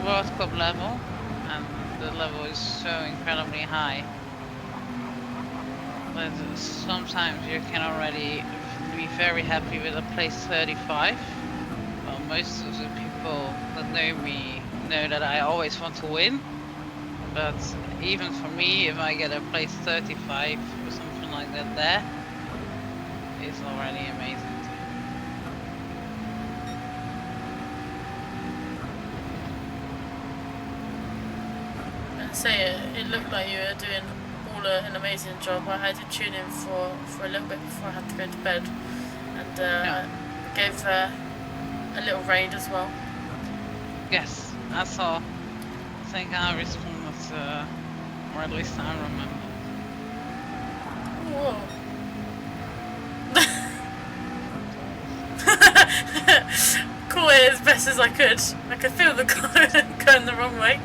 World Cup level, and the level is so incredibly high. But sometimes you can already be very happy with a place 35. Well, most of the people that know me know that I always want to win. But even for me, if I get a place 35 or something like that there, it's already amazing. And say it looked like you were doing an amazing job. I had to tune in for a little bit before I had to go to bed, and gave a little raid as well. Yes, I saw. I think I responded, or at least I remember. Whoa. Caught it as best as I could. I could feel the car going the wrong way.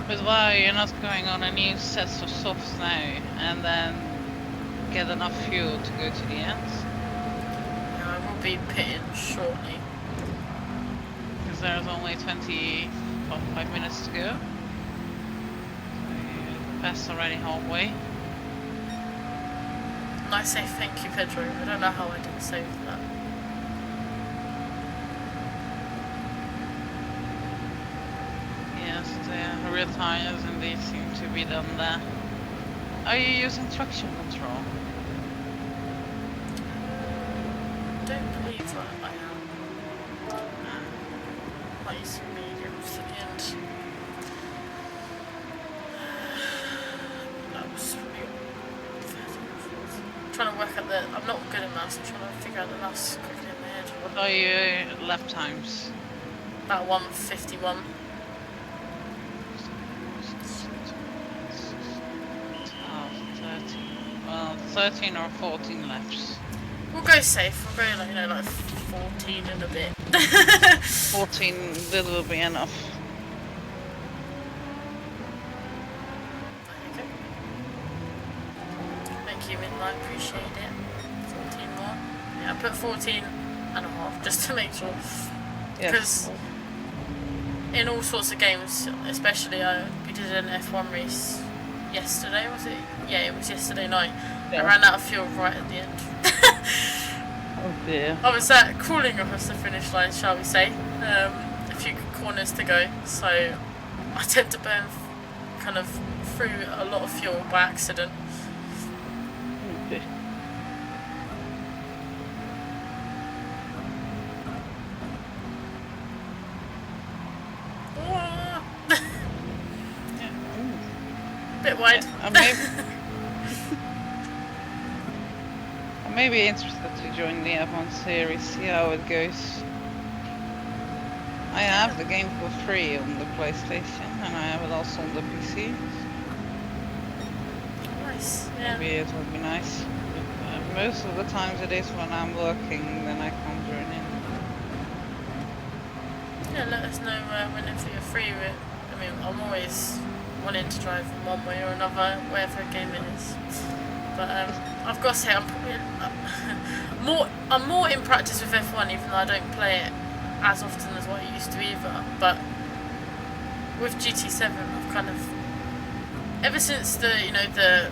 But why you're not going on a new set of softs now and then get enough fuel to go to the end? Yeah, I will be pitting shortly. Because there's only 25 minutes to go. So you passed already halfway. And I say thank you, Pedro. I don't know how I didn't save that. Yes, the rear tires indeed seem to be done there. Are you using traction control? I don't believe that I am. Might use some mediums at the end. That was really I'm trying to work out the. I'm not good at maths. I'm trying to figure out the maths quickly in my head. What are your lap times? About 1:51. Well, 13 or 14 laps. We'll go safe. We'll go like, you know, like 14 and a bit. 14 will be enough. There you go. Thank you, Midnight. Appreciate it. 14 more. Yeah, I put 14 and a half just to make sure. Because in all sorts of games, especially we did an F1 race yesterday, was it? Yeah, it was yesterday night. Yeah. I ran out of fuel right at the end. Oh dear. I was crawling across the finish line, shall we say. A few corners to go, so I tend to burn kind of through a lot of fuel by accident. Okay. Bit wide. Yeah, I may be interested to join the F1 series, see how it goes. I have the game for free on the PlayStation and I have it also on the PC. Nice, yeah. Maybe it would be nice. But, most of the times it is when I'm working, then I can't join in. Yeah, let us know whenever you're free. I mean, I'm always wanting to drive in one way or another, wherever a game it is. But I've got to say, I'm more in practice with F1, even though I don't play it as often as what I used to either. But with GT7, I've kind of, ever since the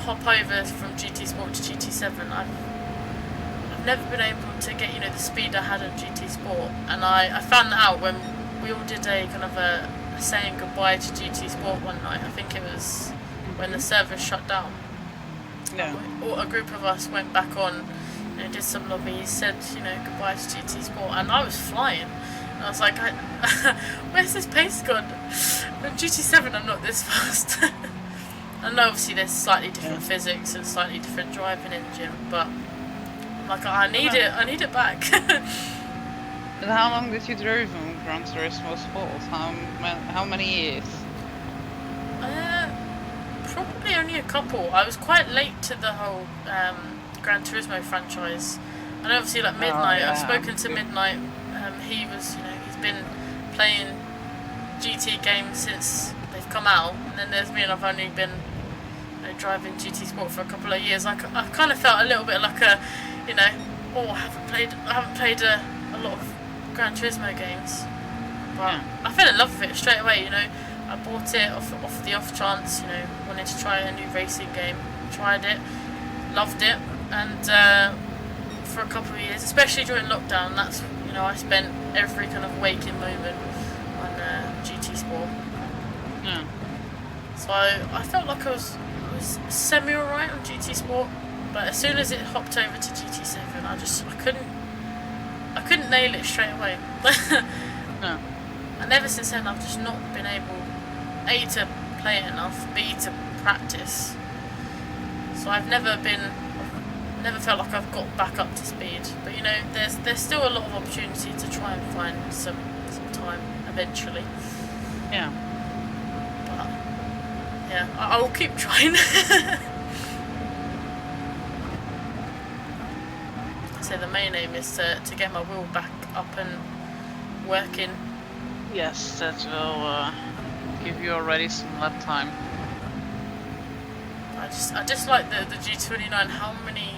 hop over from GT Sport to GT7, I've never been able to get the speed I had on GT Sport, and I found that out when we all did a kind of a saying goodbye to GT Sport one night. I think it was when the server shut down. Yeah. A group of us went back on and did some lobbies, said goodbye to GT Sport, and I was flying. And I was like, where's this pace gone? On GT7 I'm not this fast. I know obviously there's slightly different physics and slightly different driving engine, but I'm like, I need it back. And how long did you drive on Gran Turismo Sport? How many years? Probably only a couple. I was quite late to the whole Gran Turismo franchise. And obviously like Midnight, I've spoken to Midnight. He's been playing GT games since they've come out, and then there's me, and I've only been driving GT Sport for a couple of years. I kind of felt a little bit like I haven't played a lot of Gran Turismo games, but I fell in love with it straight away. I bought it off the off chance. Wanted to try a new racing game. Tried it, loved it, and for a couple of years, especially during lockdown, that's I spent every kind of waking moment on GT Sport. Yeah. So I felt like I was semi alright on GT Sport, but as soon as it hopped over to GT7, I couldn't nail it straight away. No. And ever since then, I've just not been able A, to play it enough, B, to practice. So I've never felt like I've got back up to speed. But there's still a lot of opportunity to try and find some time eventually. Yeah. But yeah, I will keep trying. So the main aim is to get my wheel back up and working. Yes, that will give you already some lap time. I just like the G29, how many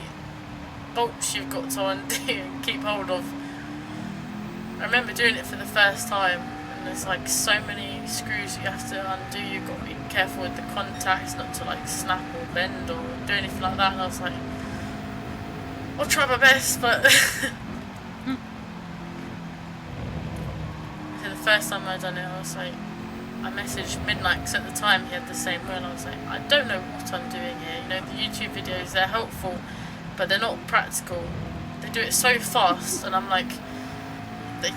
bolts you've got to undo and keep hold of. I remember doing it for the first time, and there's like so many screws you have to undo. You've got to be careful with the contacts not to like snap or bend or do anything like that, and I was like, I'll try my best, but so the first time I done it, I was like, I messaged Midnight because at the time he had the same wheel. I was like, I don't know what I'm doing here. You know, the YouTube videos, they're helpful, but they're not practical. They do it so fast, and I'm like, they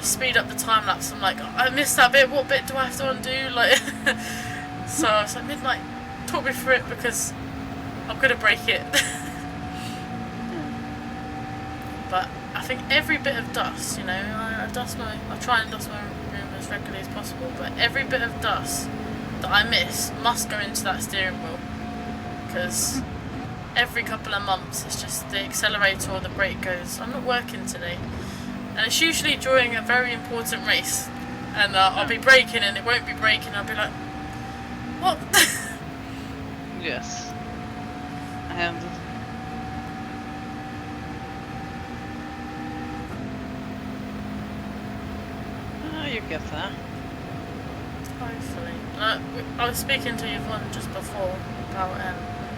speed up the time lapse. I'm like, I missed that bit. What bit do I have to undo? Like, so I was like, Midnight, talk me through it because I'm gonna break it. But I think every bit of dust, you know, I try and dust my room as regularly as possible, but every bit of dust that I miss must go into that steering wheel, because every couple of months it's just the accelerator or the brake goes, I'm not working today, and it's usually during a very important race, and I'll be braking and it won't be braking, I'll be like, what? Yes. And you get that. Hopefully. I was speaking to Yvonne just before about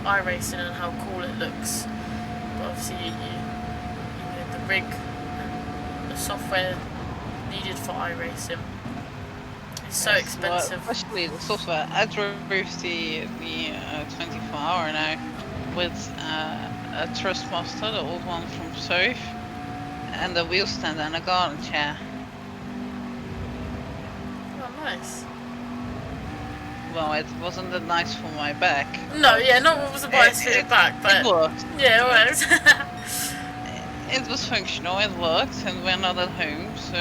iRacing and how cool it looks, but obviously you need the rig and the software needed for iRacing. It's so expensive. Well, especially the software. I drove the 24-hour now with a Trustmaster, the old one from Surf, and a wheel stand and a garden chair. Oh, nice. Well, it wasn't that nice for my back. No, yeah, not what was the bias for your back, but it worked. Yeah, it was. It was functional, it worked, and we're not at home, so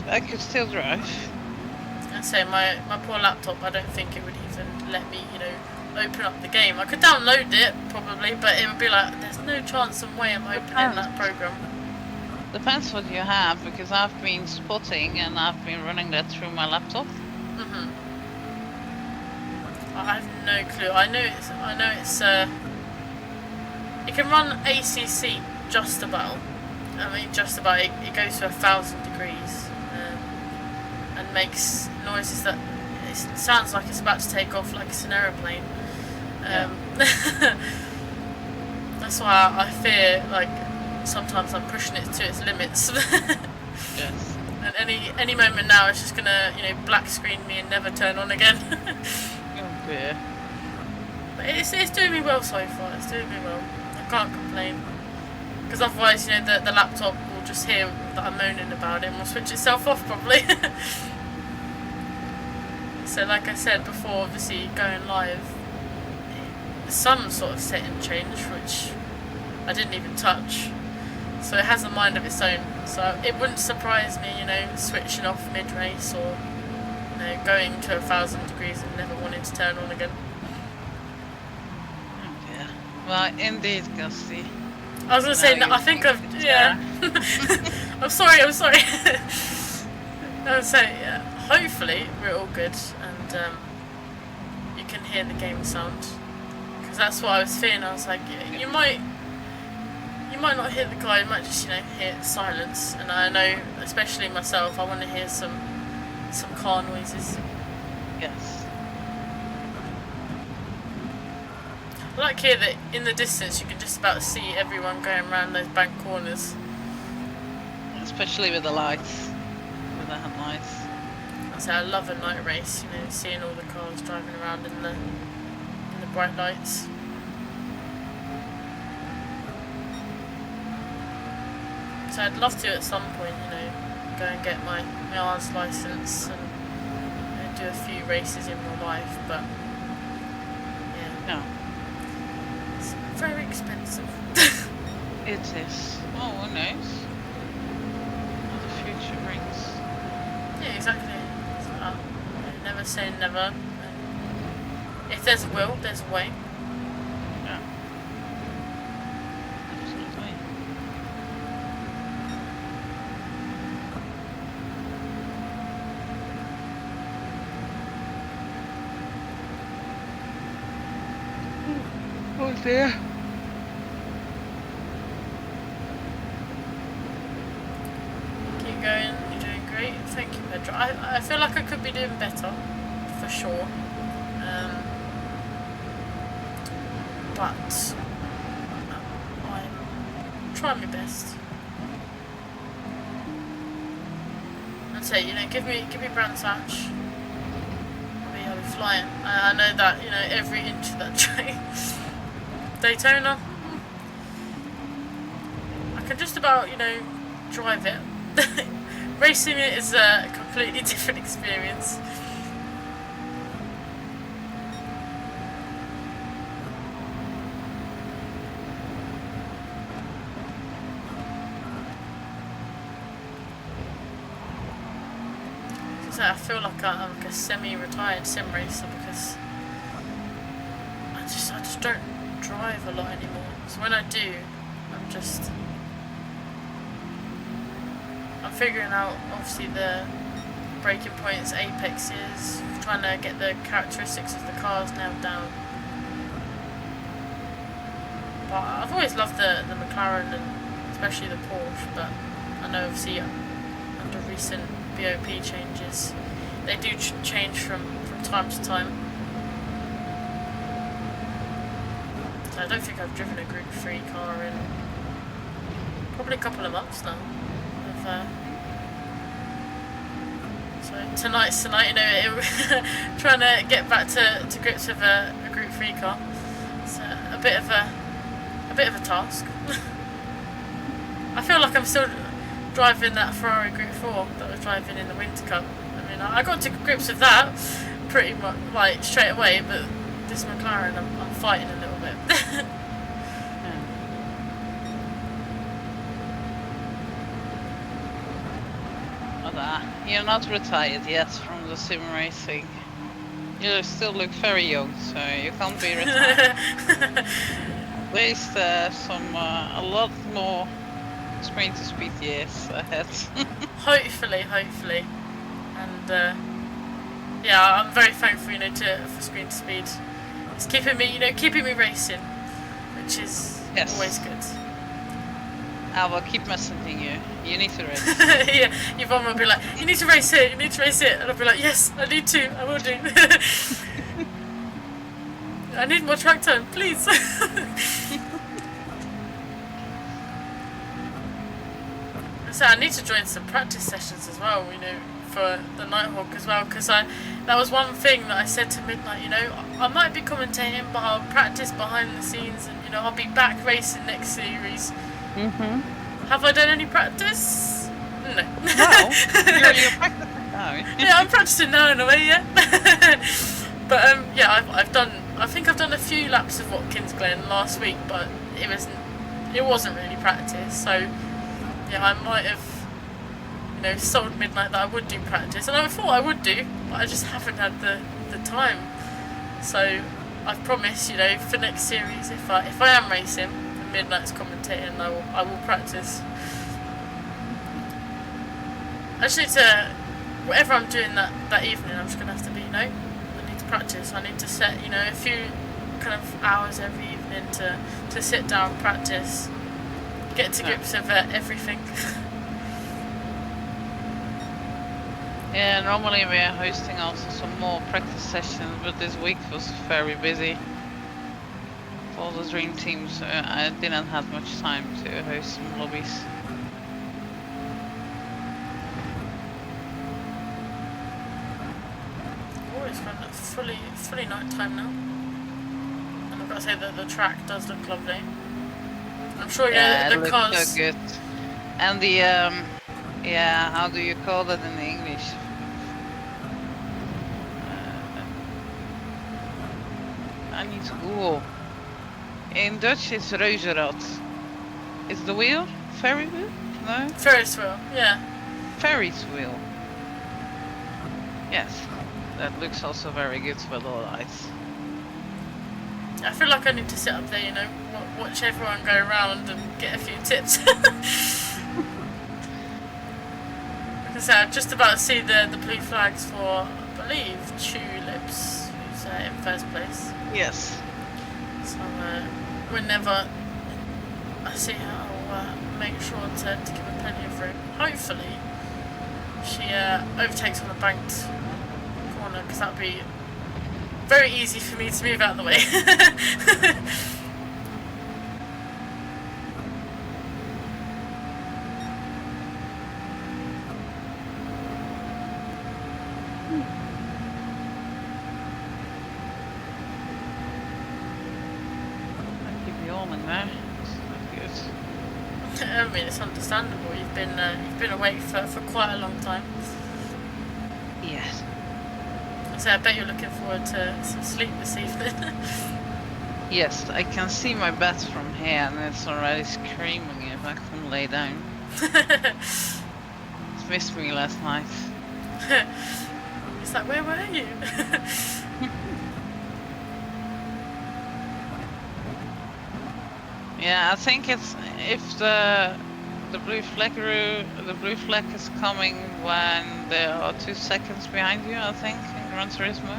I could still drive. I say my poor laptop, I don't think it would even let me, you know, open up the game. I could download it probably, but it would be like, there's no chance and way I'm opening that program. Depends what you have, because I've been spotting and I've been running that through my laptop. I have no clue. I know it's it can run ACC just about. I mean, just about. It goes to 1,000 degrees and makes noises that it sounds like it's about to take off, like it's an aeroplane. That's why I fear, like, sometimes I'm pushing it to its limits. Yes. And any moment now, it's just gonna, you know, black screen me and never turn on again. Oh dear. But it's doing me well so far. It's doing me well. I can't complain. Because otherwise, you know, the laptop will just hear that I'm moaning about it and will switch itself off probably. So like I said before, obviously going live, some sort of setting change, which I didn't even touch. So it has a mind of its own. So it wouldn't surprise me, you know, switching off mid-race or, you know, going to 1,000 degrees and never wanting to turn on again. Oh dear. Well, indeed, Gusty. I was going to say, no, I think I've, yeah. I'm sorry. I was saying, yeah, hopefully we're all good and you can hear the game sound. Because that's what I was fearing. I was like, yeah, you might not hear the car, you might just, you know, hear silence. And I know, especially myself, I want to hear some car noises. Yes. I like here that in the distance you can just about see everyone going around those bank corners. Especially with the lights, with the headlights. I love a night race, you know, seeing all the cars driving around in the bright lights. So I'd love to at some point, you know, go and get my R's license and, you know, do a few races in real life, but yeah. No. It's very expensive. It is. Oh, who knows what the future brings. Yeah, exactly. So, never say never. If there's a will, there's a way. Yeah. Absolutely. Oh dear. Keep going, you're doing great. Thank you, Pedro. I feel like I could be doing better, for sure. But I'm trying my best. And say, give me Brands Hatch. I'll be flying. I know that, every inch of that train. Daytona. I can just about, drive it. Racing it is a completely different experience. So I feel like I'm like a semi-retired sim racer because I just don't drive a lot anymore. So when I do, I'm figuring out obviously the braking points, apexes, trying to get the characteristics of the cars nailed down. But I've always loved the McLaren and especially the Porsche, but I know obviously under recent BOP changes they do change from time to time. So I don't think I've driven a Group 3 car in probably a couple of months now. So tonight's the night, trying to get back to grips with a Group 3 car. It's a bit of a task. I feel like I'm still driving that Ferrari Group 4 that I was driving in the Winter Cup. I mean, I got to grips with that pretty much like straight away, but this McLaren, I'm fighting a little bit. You're not retired yet from the sim racing. You still look very young, so you can't be retired. At least a lot more screen to speed years ahead. Hopefully, and yeah, I'm very thankful, for screen to speed. It's keeping me racing, which is always good. I will keep messaging you. You need to race. Yeah, your mum will be like, you need to race it, and I'll be like, yes, I need to, I will do. I need more track time, please. So I need to join some practice sessions as well, for the Nighthawk as well, because that was one thing that I said to Midnight, I might be commentating, but I'll practice behind the scenes, and I'll be back racing next series. Have I done any practice? No. Well, you're practicing now. Yeah, I'm practicing now in a way, yeah. But yeah, I think I've done a few laps of Watkins Glen last week, but it wasn't really practice. So yeah, I might have sold Midnight that I would do practice, and I thought I would do, but I just haven't had the time. So I've promised, for next series, if I am racing, Midnight's commentating, I will practice. Actually, whatever I'm doing that evening, I'm just gonna have to be, I need to practice. I need to set, a few kind of hours every evening to sit down, practice, get to grips with everything. Yeah, normally we are hosting also some more practice sessions, but this week was very busy. For all the dream teams, I didn't have much time to host some lobbies. Oh, it's fully night time now. And I've got to say that the track does look lovely. I'm sure the cars. So good. And the how do you call that in English? I need to Google. In Dutch it's reuzenrad. Is the wheel? Ferry wheel? No? Ferris wheel, yeah. Ferris wheel. Yes. That looks also very good with all lights. I feel like I need to sit up there, watch everyone go around and get a few tips. Because I'm just about to see the blue flags for, I believe, Tulips, who's in first place. Yes. So whenever I see her, I'll make sure to give her plenty of room. Hopefully she overtakes on the banked corner, because that would be very easy for me to move out of the way. I keep yawning there. It's not good. I mean, it's understandable. You've been awake for quite a long time. Yes. So I bet you're looking forward to some sleep this evening. Yes, I can see my bed from here and it's already screaming if I can lay down. It missed me last night. It's like, where were you? Yeah, I think it's if the blue flag is coming when there are 2 seconds behind you, I think, in Gran Turismo.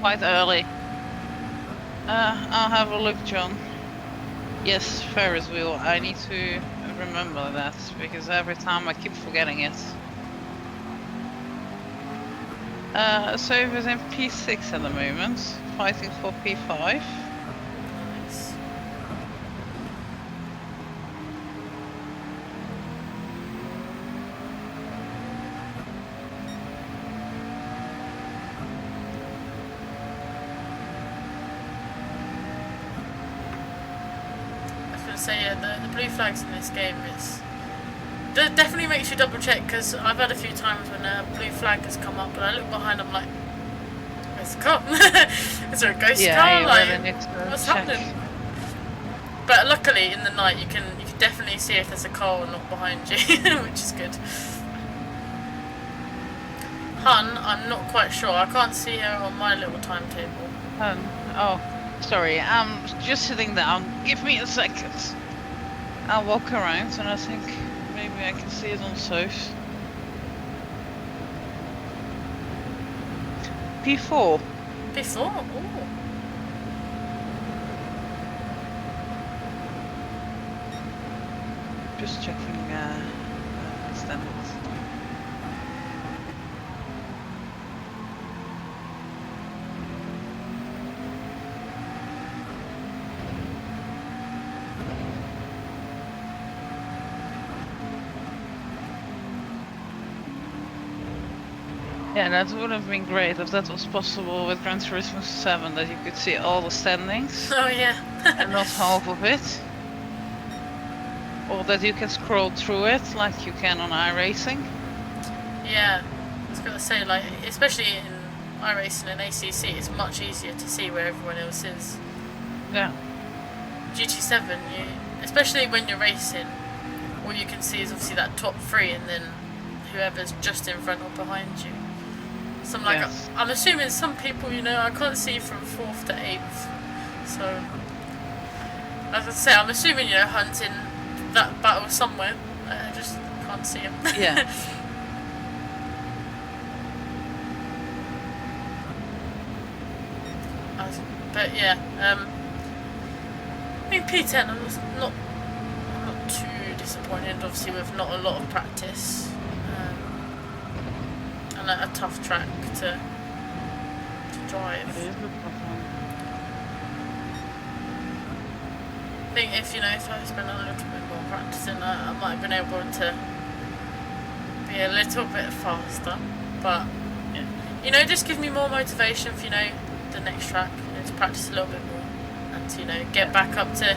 Quite early. I'll have a look, John. Yes, Ferris wheel. I need to remember that because every time I keep forgetting it. So it was in P6 at the moment, fighting for P5. Nice. So yeah, the blue flags in this game definitely makes you double check, because I've had a few times when a blue flag has come up and I look behind, I'm like, where's the car? Is there a ghost car? Like, what's happening? But luckily in the night you can definitely see if there's a car or not behind you, which is good. Hun, I'm not quite sure. I can't see her on my little timetable. Oh. Sorry, I'm just sitting down. Give me a second. I'll walk around and I think maybe I can see it on South. P4. P4? Ooh. Just checking standards. Yeah, that would have been great if that was possible with Gran Turismo 7, that you could see all the standings. Oh yeah. And not half of it. Or that you can scroll through it like you can on iRacing. Yeah, I was gonna say, like, especially in iRacing and ACC, it's much easier to see where everyone else is. Yeah. GT7, especially when you're racing, all you can see is obviously that top 3 and then whoever's just in front or behind you. So I'm like, Yes. I'm assuming some people, I can't see from 4th to 8th. So, as I say, I'm assuming, Hunt's in that battle somewhere. I just can't see him. Yeah. But yeah, I mean P10, I'm not too disappointed. Obviously, with not a lot of practice, and a tough track to drive. It is a tough one. I think if I spent a little bit more practicing, I might have been able to be a little bit faster. But yeah. It just gives me more motivation for the next track, to practice a little bit more and to get back up to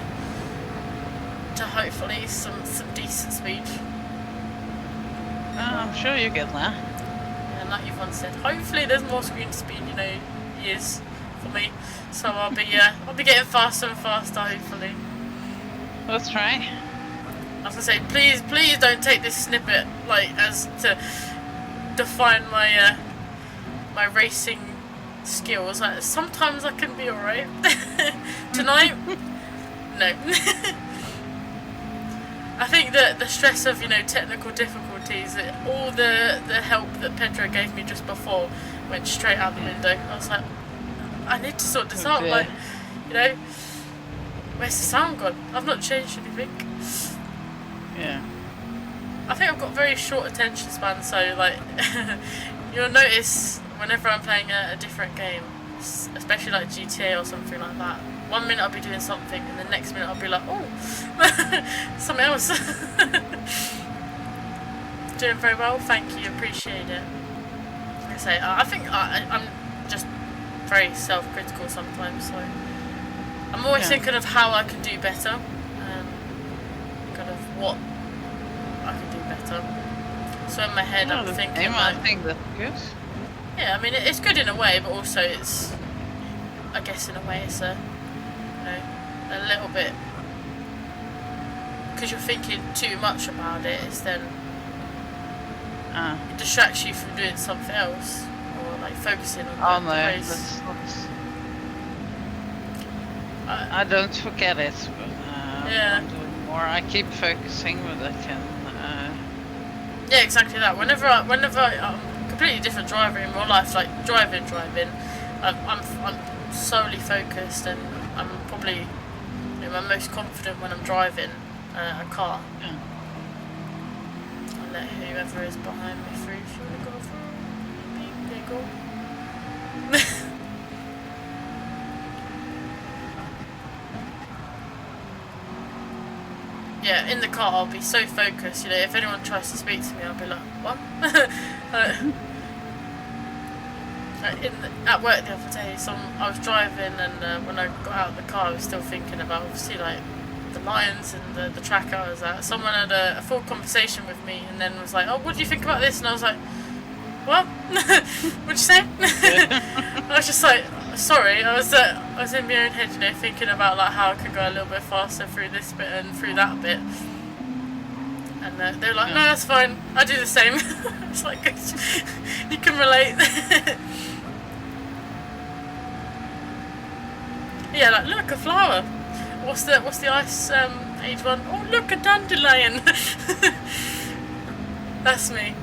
hopefully some decent speed. I'm sure you get there. And like Yvonne said, hopefully there's more screen speed, years for me. So I'll be getting faster and faster, hopefully. Let's try. I was gonna say, please don't take this snippet as to define my my racing skills. Sometimes I can be alright. Tonight, no. I think that the stress of technical difficulties, all the help that Pedro gave me just before went straight out the window. I was like, I need to sort this out. Yeah. You know, where's the sound gone? I've not changed anything. Yeah. I think I've got very short attention span, so like you'll notice whenever I'm playing a different game, especially like GTA or something like that. 1 minute I'll be doing something, and the next minute I'll be like, oh, something else. Doing very well, thank you, appreciate it. Like I say, I think I'm just very self-critical sometimes, so I'm always thinking of how I can do better, kind of what I can do better. So in my head, I'm thinking. I think that's good. Yeah, I mean it's good in a way, but also it's, I guess in a way it's a little bit, because you're thinking too much about it. It's then it distracts you from doing something else, or like focusing on the race. I don't forget it, but yeah. I'm doing more. I keep focusing, but I can. Yeah, exactly that. Whenever I'm a completely different driver in real life, like driving, I'm solely focused, and I'm probably I'm most confident when I'm driving a car. Yeah. I'll let whoever is behind me through. If you want to go through, there you go. Yeah, in the car I'll be so focused, you know, if anyone tries to speak to me I'll be like, what? At work the other day, I was driving, and when I got out of the car I was still thinking about, obviously, like the lines and the track I was at. Someone had a full conversation with me and then was like, oh, what do you think about this? And I was like, what? What'd you say? I was just like, sorry, I was in my own head, you know, thinking about like how I could go a little bit faster through this bit and through that bit. And they were like, no, that's fine, I do the same. It's like, you can relate. Yeah, like, look, a flower. What's the ice age one? Oh, look, a dandelion. That's me.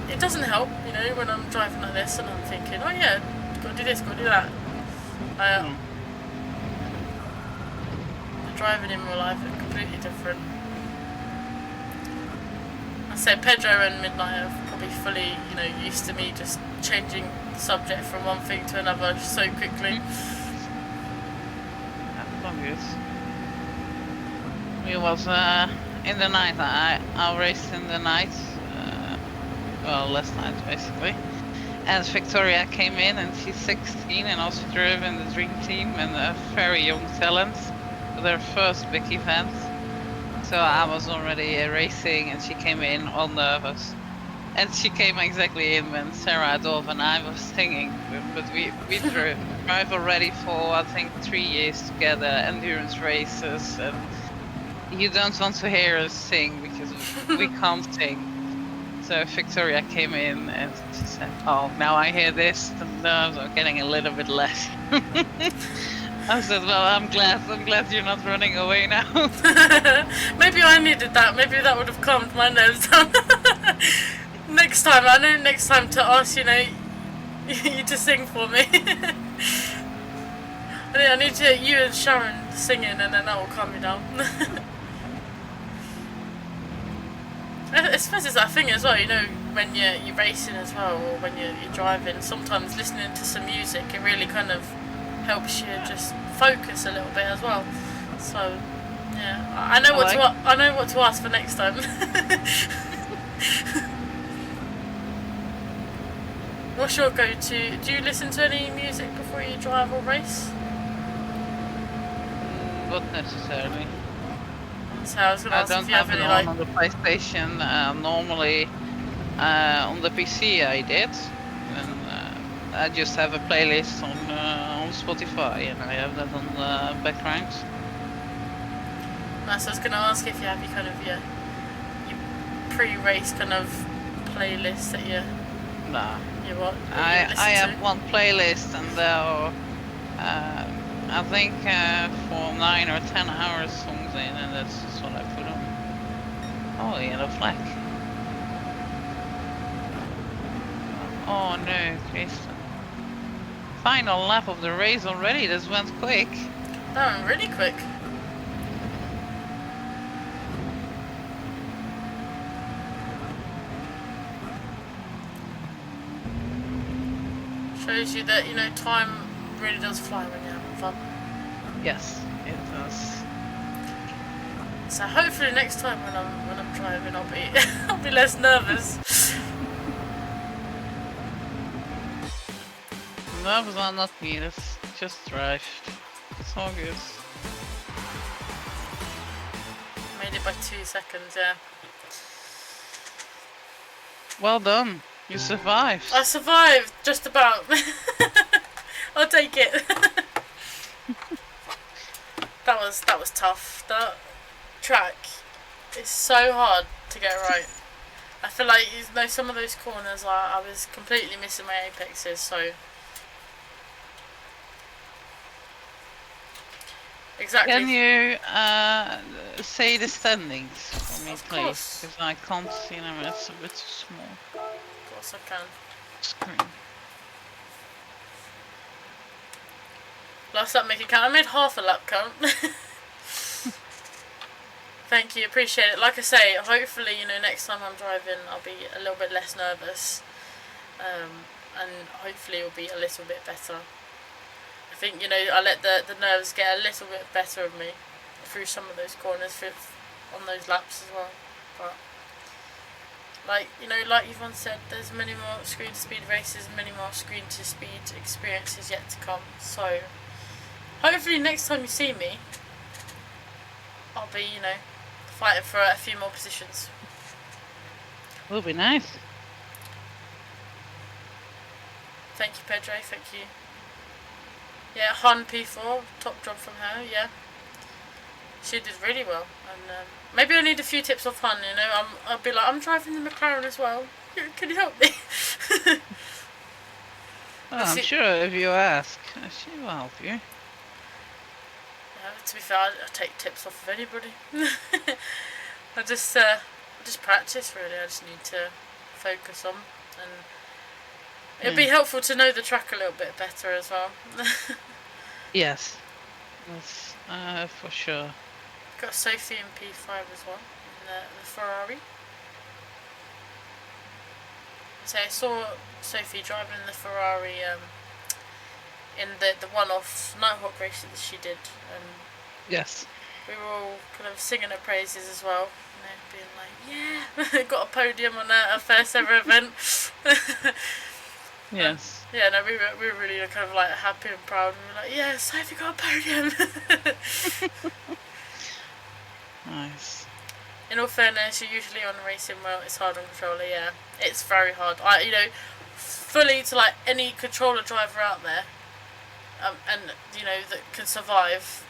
It doesn't help, you know, when I'm driving like this and I'm thinking, oh yeah, gotta do this, gotta do that. The driving in real life is completely different. I say Pedro and Midnight are probably fully, you know, used to me just changing the subject from one thing to another so quickly. That's obvious. We was in the night. I raced in the night. Well, last night basically. And Victoria came in, and she's 16 and also drove in the Dream Team, and a very young talent. Their first big event. So I was already racing, and she came in all nervous. And she came exactly in when Sarah, Adolf, and I was singing. But we drive already for, I think, 3 years together, endurance races. And you don't want to hear us sing because we can't sing. So Victoria came in and she said, oh, now I hear this, the nerves are getting a little bit less. I said, well, I'm glad you're not running away now. Maybe I needed that. Maybe that would have calmed my nerves down. Next time to ask, you know, you to sing for me. I need to you and Sharon singing, and then that will calm me down. I suppose it's that thing as well, you know, when you're racing as well, or when you're driving, sometimes listening to some music, it really kind of helps you just focus a little bit as well. So, yeah, I know what to ask for next time. What's your go-to? Do you listen to any music before you drive or race? Not necessarily. So I was going to ask if you have any on the PlayStation. Normally on the PC I did, and I just have a playlist on Spotify, and I have that on the background. So I was going to ask if you have your pre-race kind of playlist that you. Nah. You what? I have one playlist, and there are I think for 9 or 10 hours songs in, and that's just what I put on. Oh, the yellow flag. Oh no, Kristen. final lap of the race already. This went quick. That went really quick. Shows you that, you know, time really does fly when you're having fun. Yes, it does. So hopefully next time when I'm driving, I'll be less nervous. Nerves are not needed. Just drive. It's all good. Made it by 2 seconds, yeah. Well done. You survived. I survived, just about. I'll take it. That was tough. That track is so hard to get right. I feel like, you know, some of those corners I was completely missing my apexes, so exactly. Can you say the standings for me, Of please? course. Because I can't see them. It's a bit too small. Of course I can. Screen. Last lap make it count. I made half a lap count. Thank you, appreciate it. Like I say, hopefully, you know, next time I'm driving I'll be a little bit less nervous, and hopefully it'll be a little bit better. I think, you know, I let the nerves get a little bit better of me through some of those corners, on those laps as well. But like, you know, like Yvonne said, there's many more screen to speed races, many more screen to speed experiences yet to come. So hopefully next time you see me, I'll be, you know, fighting for a few more positions. Will be nice. Thank you, Pedro, thank you. Yeah, Han P4, top job from her, yeah. She did really well. And maybe I need a few tips off Han, you know. I'll be like, I'm driving the McLaren as well. Can you help me? I'm sure if you ask, she will help you. To be fair, I take tips off of anybody. I just practice, really. I just need to focus on, and it'd be helpful to know the track a little bit better as well. Yes, that's for sure. Got Sophie in P5 as well, in the Ferrari. So I saw Sophie driving in the Ferrari in the one-off Nighthawk race that she did. Yes. We were all kind of singing her praises as well, you know, being like, yeah, got a podium on her first ever event. Yes. Yeah, no, we were really kind of like happy and proud. We were like, yeah, Sophie got a podium. Nice. In all fairness, you're usually on a racing wheel. It's hard on controller, yeah. It's very hard. You know, fully to like any controller driver out there, and you know that can survive.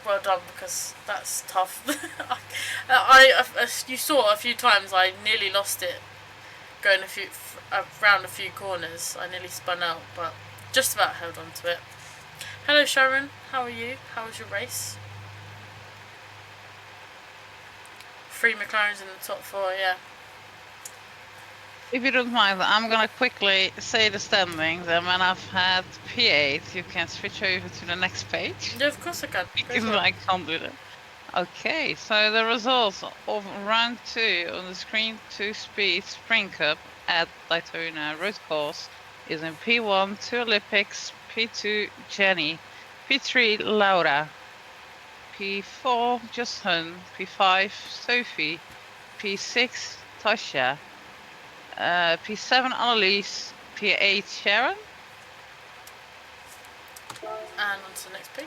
Well done, because that's tough. You saw a few times I nearly lost it going around a few corners. I nearly spun out, but just about held on to it. Hello Sharon, how are you? How was your race? 3 McLarens in the top 4, yeah. If you don't mind, I'm gonna quickly say the standings, and when I've had P8, you can switch over to the next page. Yeah, of course I can. Because I can't do that. Okay, so the results of round 2 on the Screen 2 Speed Spring Cup at Daytona Road Course is in P1, 2 Olympics, P2 Jenny, P3 Laura, P4 Justin, P5 Sophie, P6 Tasha, P7 Annalise, P8 Sharon. And on to the next page.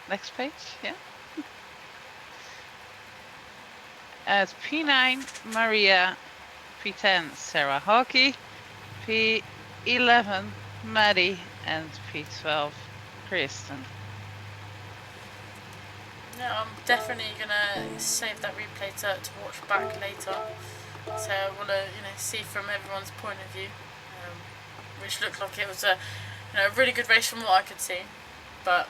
Next page, yeah. At P9 Maria, P10 Sarah Hockey, P11 Maddie, and P12 Kristen. Yeah, I'm definitely gonna save that replay to watch back later. So I want to, you know, see from everyone's point of view, which looked like it was a really good race from what I could see. But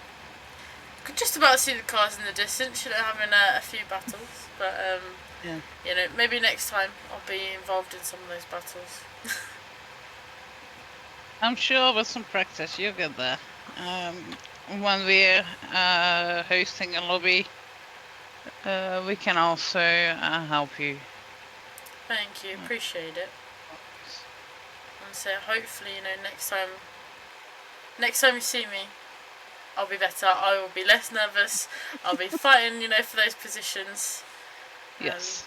I could just about see the cars in the distance, you know, having a few battles. But Yeah. you know, maybe next time I'll be involved in some of those battles. I'm sure with some practice you'll get there. When we're hosting a lobby, we can also help you. Thank you, appreciate it. And so hopefully, next time you see me, I'll be better. I will be less nervous. I'll be fighting, for those positions. Yes,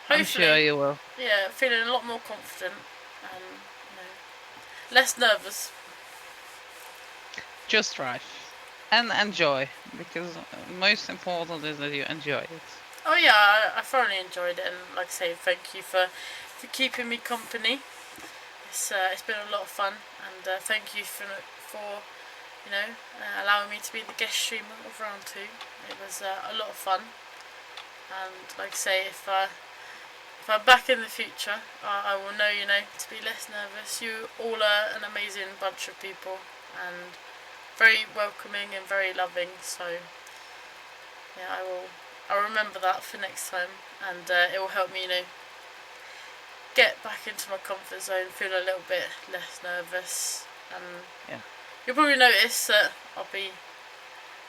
I'm Hopefully, sure you will. yeah, feeling a lot more confident and less nervous. Just drive and enjoy, because most important is that you enjoy it. Oh yeah, I thoroughly enjoyed it, and like I say, thank you for keeping me company. It's been a lot of fun, and thank you for allowing me to be the guest streamer of round 2. It was a lot of fun, and like I say, if I'm back in the future, I will know, to be less nervous. You all are an amazing bunch of people, and very welcoming and very loving. So yeah, I'll remember that for next time, and it will help me, get back into my comfort zone, feel a little bit less nervous, and Yeah. you'll probably notice that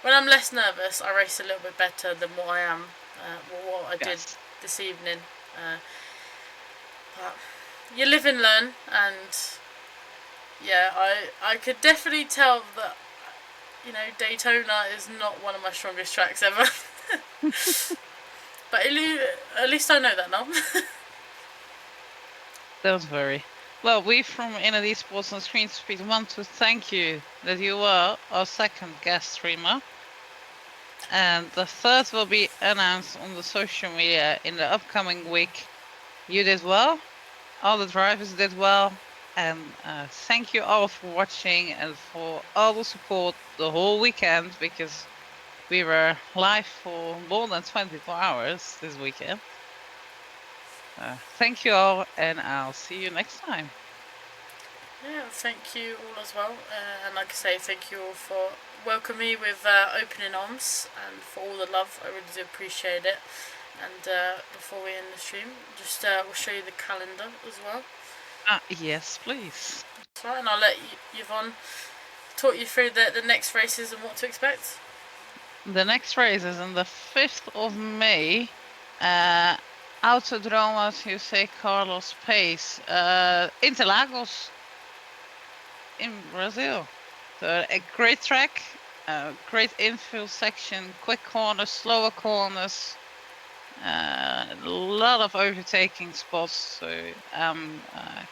when I'm less nervous, I race a little bit better than what I am, what I did this evening. But you live and learn, and yeah, I could definitely tell that Daytona is not one of my strongest tracks ever. But at least I know that now. Don't worry. Well, we from Inner Esports and Screen Speed want to thank you that you were our second guest streamer. And the third will be announced on the social media in the upcoming week. You did well. All the drivers did well. And thank you all for watching and for all the support the whole weekend, because we were live for more than 24 hours this weekend. Thank you all, and I'll see you next time. Yeah, thank you all as well, and like I say, thank you all for welcoming me with opening arms and for all the love. I really do appreciate it. And before we end the stream, just we'll show you the calendar as well. Yes, please. That's right, and I'll let Yvonne talk you through the next races and what to expect. The next race is on the 5th of May. Autodromo José Carlos Pace, Interlagos in Brazil. So a great track, great infill section, quick corners, slower corners, a lot of overtaking spots. So I'm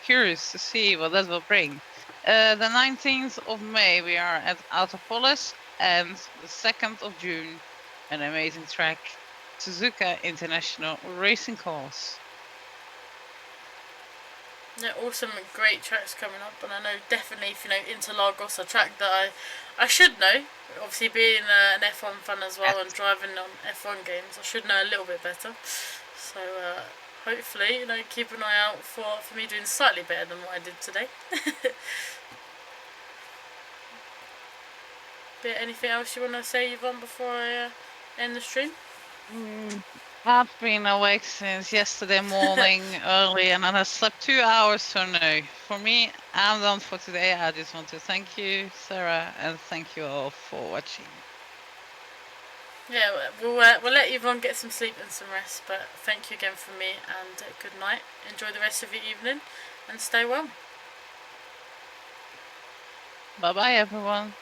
curious to see what that will bring. The 19th of May we are at Autopolis, and the 2nd of June, an amazing track, Suzuka International Racing Course. Yeah, awesome, great tracks coming up, and I know definitely if Interlagos, a track that I should know. Obviously, being an F1 fan as well and driving on F1 games, I should know a little bit better. So hopefully, keep an eye out for me doing slightly better than what I did today. But anything else you want to say, Yvonne, before I end the stream? I've been awake since yesterday morning early, and I slept 2 hours, so no. For me, I'm done for today. I just want to thank you, Sarah, and thank you all for watching. Yeah, we'll let Yvonne get some sleep and some rest, but thank you again from me, and good night. Enjoy the rest of your evening, and stay well. Bye-bye, everyone.